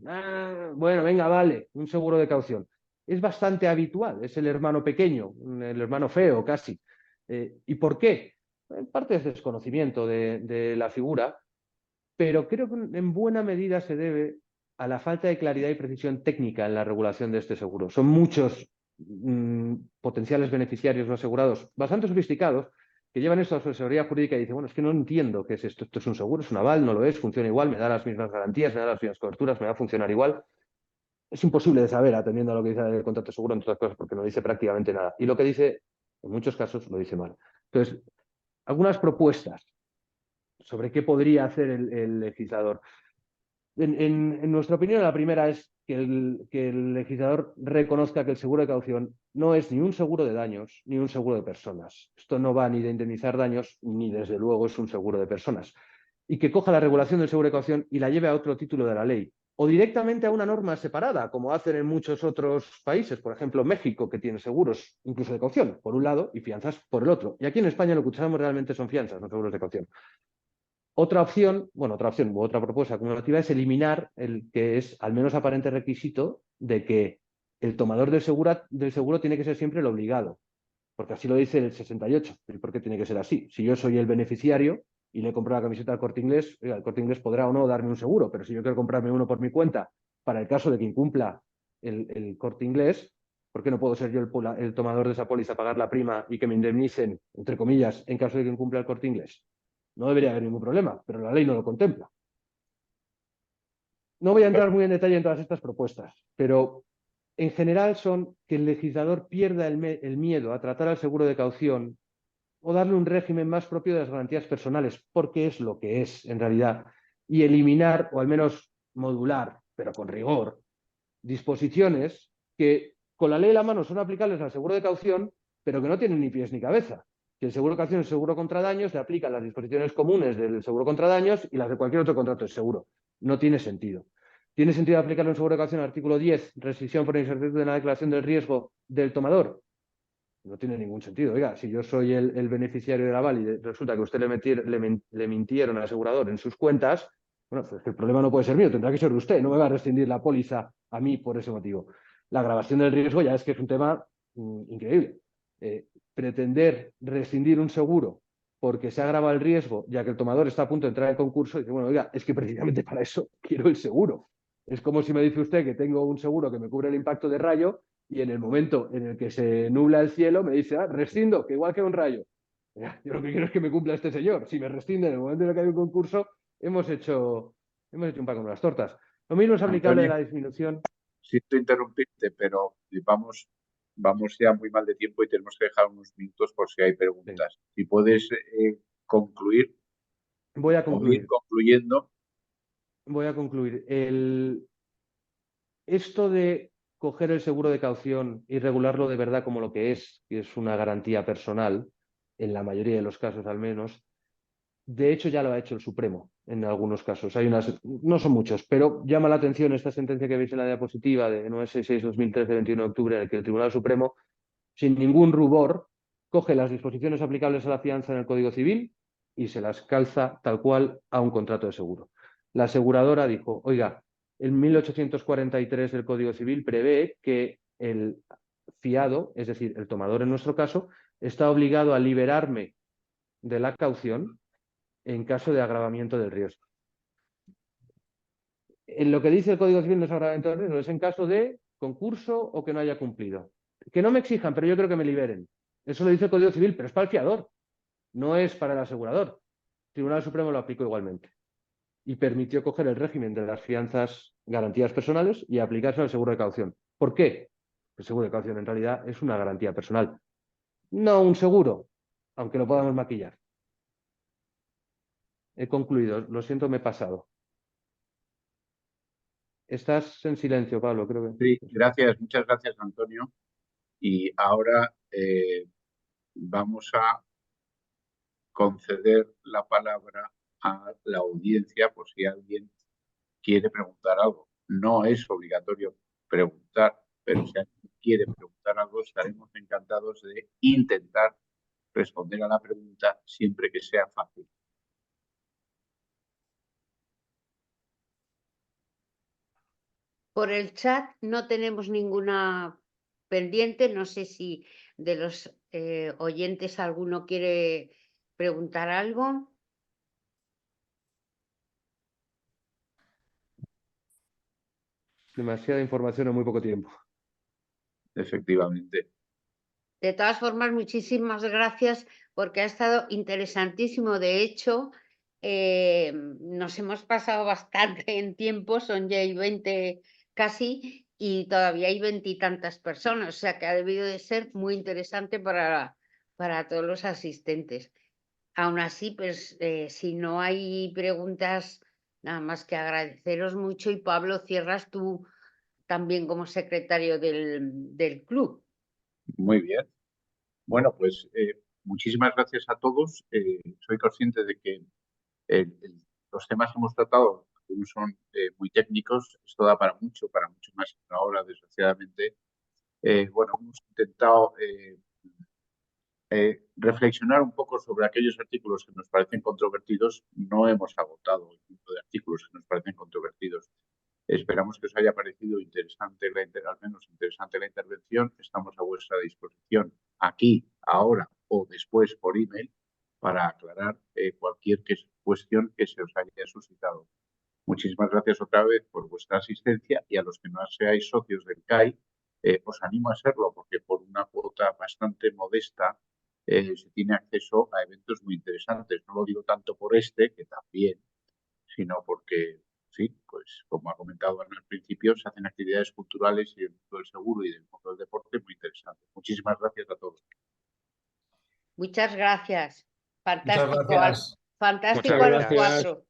Bueno, venga, vale, un seguro de caución. Es bastante habitual, es el hermano pequeño, el hermano feo casi. ¿Y por qué? En parte es desconocimiento de la figura, pero creo que en buena medida se debe a la falta de claridad y precisión técnica en la regulación de este seguro. Son muchos potenciales beneficiarios no asegurados bastante sofisticados que llevan esto a su asesoría jurídica y dicen, bueno, es que no entiendo qué es esto. Esto es un seguro, es un aval, no lo es, funciona igual, me da las mismas garantías, me da las mismas coberturas, me va a funcionar igual. Es imposible de saber atendiendo a lo que dice el contrato de seguro, entre otras cosas, porque no dice prácticamente nada. Y lo que dice, en muchos casos, lo dice mal. Entonces, algunas propuestas sobre qué podría hacer el legislador. En nuestra opinión, la primera es que el legislador reconozca que el seguro de caución no es ni un seguro de daños ni un seguro de personas. Esto no va ni de indemnizar daños ni desde luego es un seguro de personas. Y que coja la regulación del seguro de caución y la lleve a otro título de la ley, o directamente a una norma separada, como hacen en muchos otros países, por ejemplo México, que tiene seguros incluso de caución, por un lado, y fianzas por el otro. Y aquí en España lo que usamos realmente son fianzas, no seguros de caución. Otra opción u otra propuesta acumulativa es eliminar el que es al menos aparente requisito de que el tomador del seguro tiene que ser siempre el obligado, porque así lo dice el 68. ¿Y por qué tiene que ser así? Si yo soy el beneficiario y le compro la camiseta al Corte Inglés, el Corte Inglés podrá o no darme un seguro, pero si yo quiero comprarme uno por mi cuenta para el caso de que incumpla el Corte Inglés, ¿por qué no puedo ser yo el tomador de esa póliza, pagar la prima y que me indemnicen, entre comillas, en caso de que incumpla el Corte Inglés? No debería haber ningún problema, pero la ley no lo contempla. No voy a entrar muy en detalle en todas estas propuestas, pero en general son que el legislador pierda el miedo a tratar al seguro de caución o darle un régimen más propio de las garantías personales, porque es lo que es en realidad, y eliminar, o al menos modular, pero con rigor, disposiciones que con la ley en la mano son aplicables al seguro de caución, pero que no tienen ni pies ni cabeza. Que el seguro de caución es seguro contra daños, le aplican las disposiciones comunes del seguro contra daños y las de cualquier otro contrato de seguro. No tiene sentido. ¿Tiene sentido aplicarlo en seguro de caución? Artículo 10, restricción por incertidumbre de la declaración del riesgo del tomador. No tiene ningún sentido. Oiga, si yo soy el beneficiario del aval y resulta que usted le mintieron al asegurador en sus cuentas, bueno, pues el problema no puede ser mío, tendrá que ser de usted, no me va a rescindir la póliza a mí por ese motivo. La agravación del riesgo ya es que es un tema increíble. Pretender rescindir un seguro porque se agrava el riesgo, ya que el tomador está a punto de entrar en concurso, y dice, bueno, oiga, es que precisamente para eso quiero el seguro. Es como si me dice usted que tengo un seguro que me cubre el impacto de rayo y en el momento en el que se nubla el cielo me dice, rescindo, que igual que un rayo. Yo lo que quiero es que me cumpla este señor. Si me rescinde en el momento en el que hay un concurso, hemos hecho un pan con las tortas. Lo mismo es aplicable de la disminución. Siento interrumpirte, pero vamos ya muy mal de tiempo y tenemos que dejar unos minutos por si hay preguntas. Sí. Si puedes concluir. Voy a concluir. O ir concluyendo. Voy a concluir. Esto de coger el seguro de caución y regularlo de verdad como lo que es una garantía personal, en la mayoría de los casos al menos, de hecho ya lo ha hecho el Supremo en algunos casos. No son muchos, pero llama la atención esta sentencia que veis en la diapositiva de 966-2003 de 21 de octubre, en el que el Tribunal Supremo, sin ningún rubor, coge las disposiciones aplicables a la fianza en el Código Civil y se las calza tal cual a un contrato de seguro. La aseguradora dijo, oiga, el 1843 del Código Civil prevé que el fiado, es decir, el tomador en nuestro caso, está obligado a liberarme de la caución en caso de agravamiento del riesgo. En lo que dice el Código Civil no es agravamiento del riesgo, es en caso de concurso o que no haya cumplido. Que no me exijan, pero yo creo que me liberen. Eso lo dice el Código Civil, pero es para el fiador, no es para el asegurador. El Tribunal Supremo lo aplicó igualmente y permitió coger el régimen de las fianzas, garantías personales y aplicarse al seguro de caución. ¿Por qué? El seguro de caución en realidad es una garantía personal, no un seguro, aunque lo podamos maquillar. He concluido, lo siento, me he pasado. Estás en silencio, Pablo, creo que. Sí, gracias, muchas gracias, Antonio. Y ahora vamos a conceder la palabra a la audiencia por si alguien quiere preguntar algo. No es obligatorio preguntar, pero si alguien quiere preguntar algo, estaremos encantados de intentar responder a la pregunta siempre que sea fácil. Por el chat no tenemos ninguna pendiente. No sé si de los oyentes alguno quiere preguntar algo. Demasiada información en muy poco tiempo. Efectivamente. De todas formas, muchísimas gracias porque ha estado interesantísimo. De hecho, nos hemos pasado bastante en tiempo, son ya 20 casi, y todavía hay 20 y tantas personas, o sea que ha debido de ser muy interesante para todos los asistentes. Aún así, pues si no hay preguntas, nada más que agradeceros mucho. Y Pablo, cierras tú también como secretario del club. Muy bien. Bueno, pues muchísimas gracias a todos. Soy consciente de que los temas que hemos tratado algunos son muy técnicos. Esto da para mucho más ahora, desgraciadamente. Bueno, hemos intentado reflexionar un poco sobre aquellos artículos que nos parecen controvertidos. No hemos agotado el número de artículos que nos parecen controvertidos. Esperamos que os haya parecido interesante, al menos interesante la intervención. Estamos a vuestra disposición aquí, ahora o después por email para aclarar cualquier cuestión que se os haya suscitado. Muchísimas gracias otra vez por vuestra asistencia, y a los que no seáis socios del CAI, os animo a serlo, porque por una cuota bastante modesta se tiene acceso a eventos muy interesantes. No lo digo tanto por este, que también, sino porque, sí, pues como ha comentado Ana al principio, se hacen actividades culturales y del mundo del seguro y del mundo del deporte muy interesantes. Muchísimas gracias a todos. Muchas gracias. Muchas Fantástico, gracias. fantástico Muchas a los gracias. 4.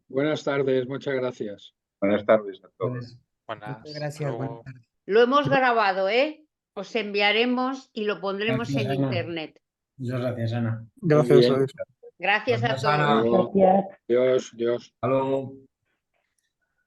Buenas tardes, muchas gracias. Buenas tardes a todos. Pues, Buenas. Muchas gracias. Buenas tardes. Lo hemos grabado, ¿eh? Os enviaremos y lo pondremos Gracias, en Ana. internet. muchas gracias, Ana. Gracias. Gracias a Gracias, todos. Ana. Dios, Dios. Hasta luego.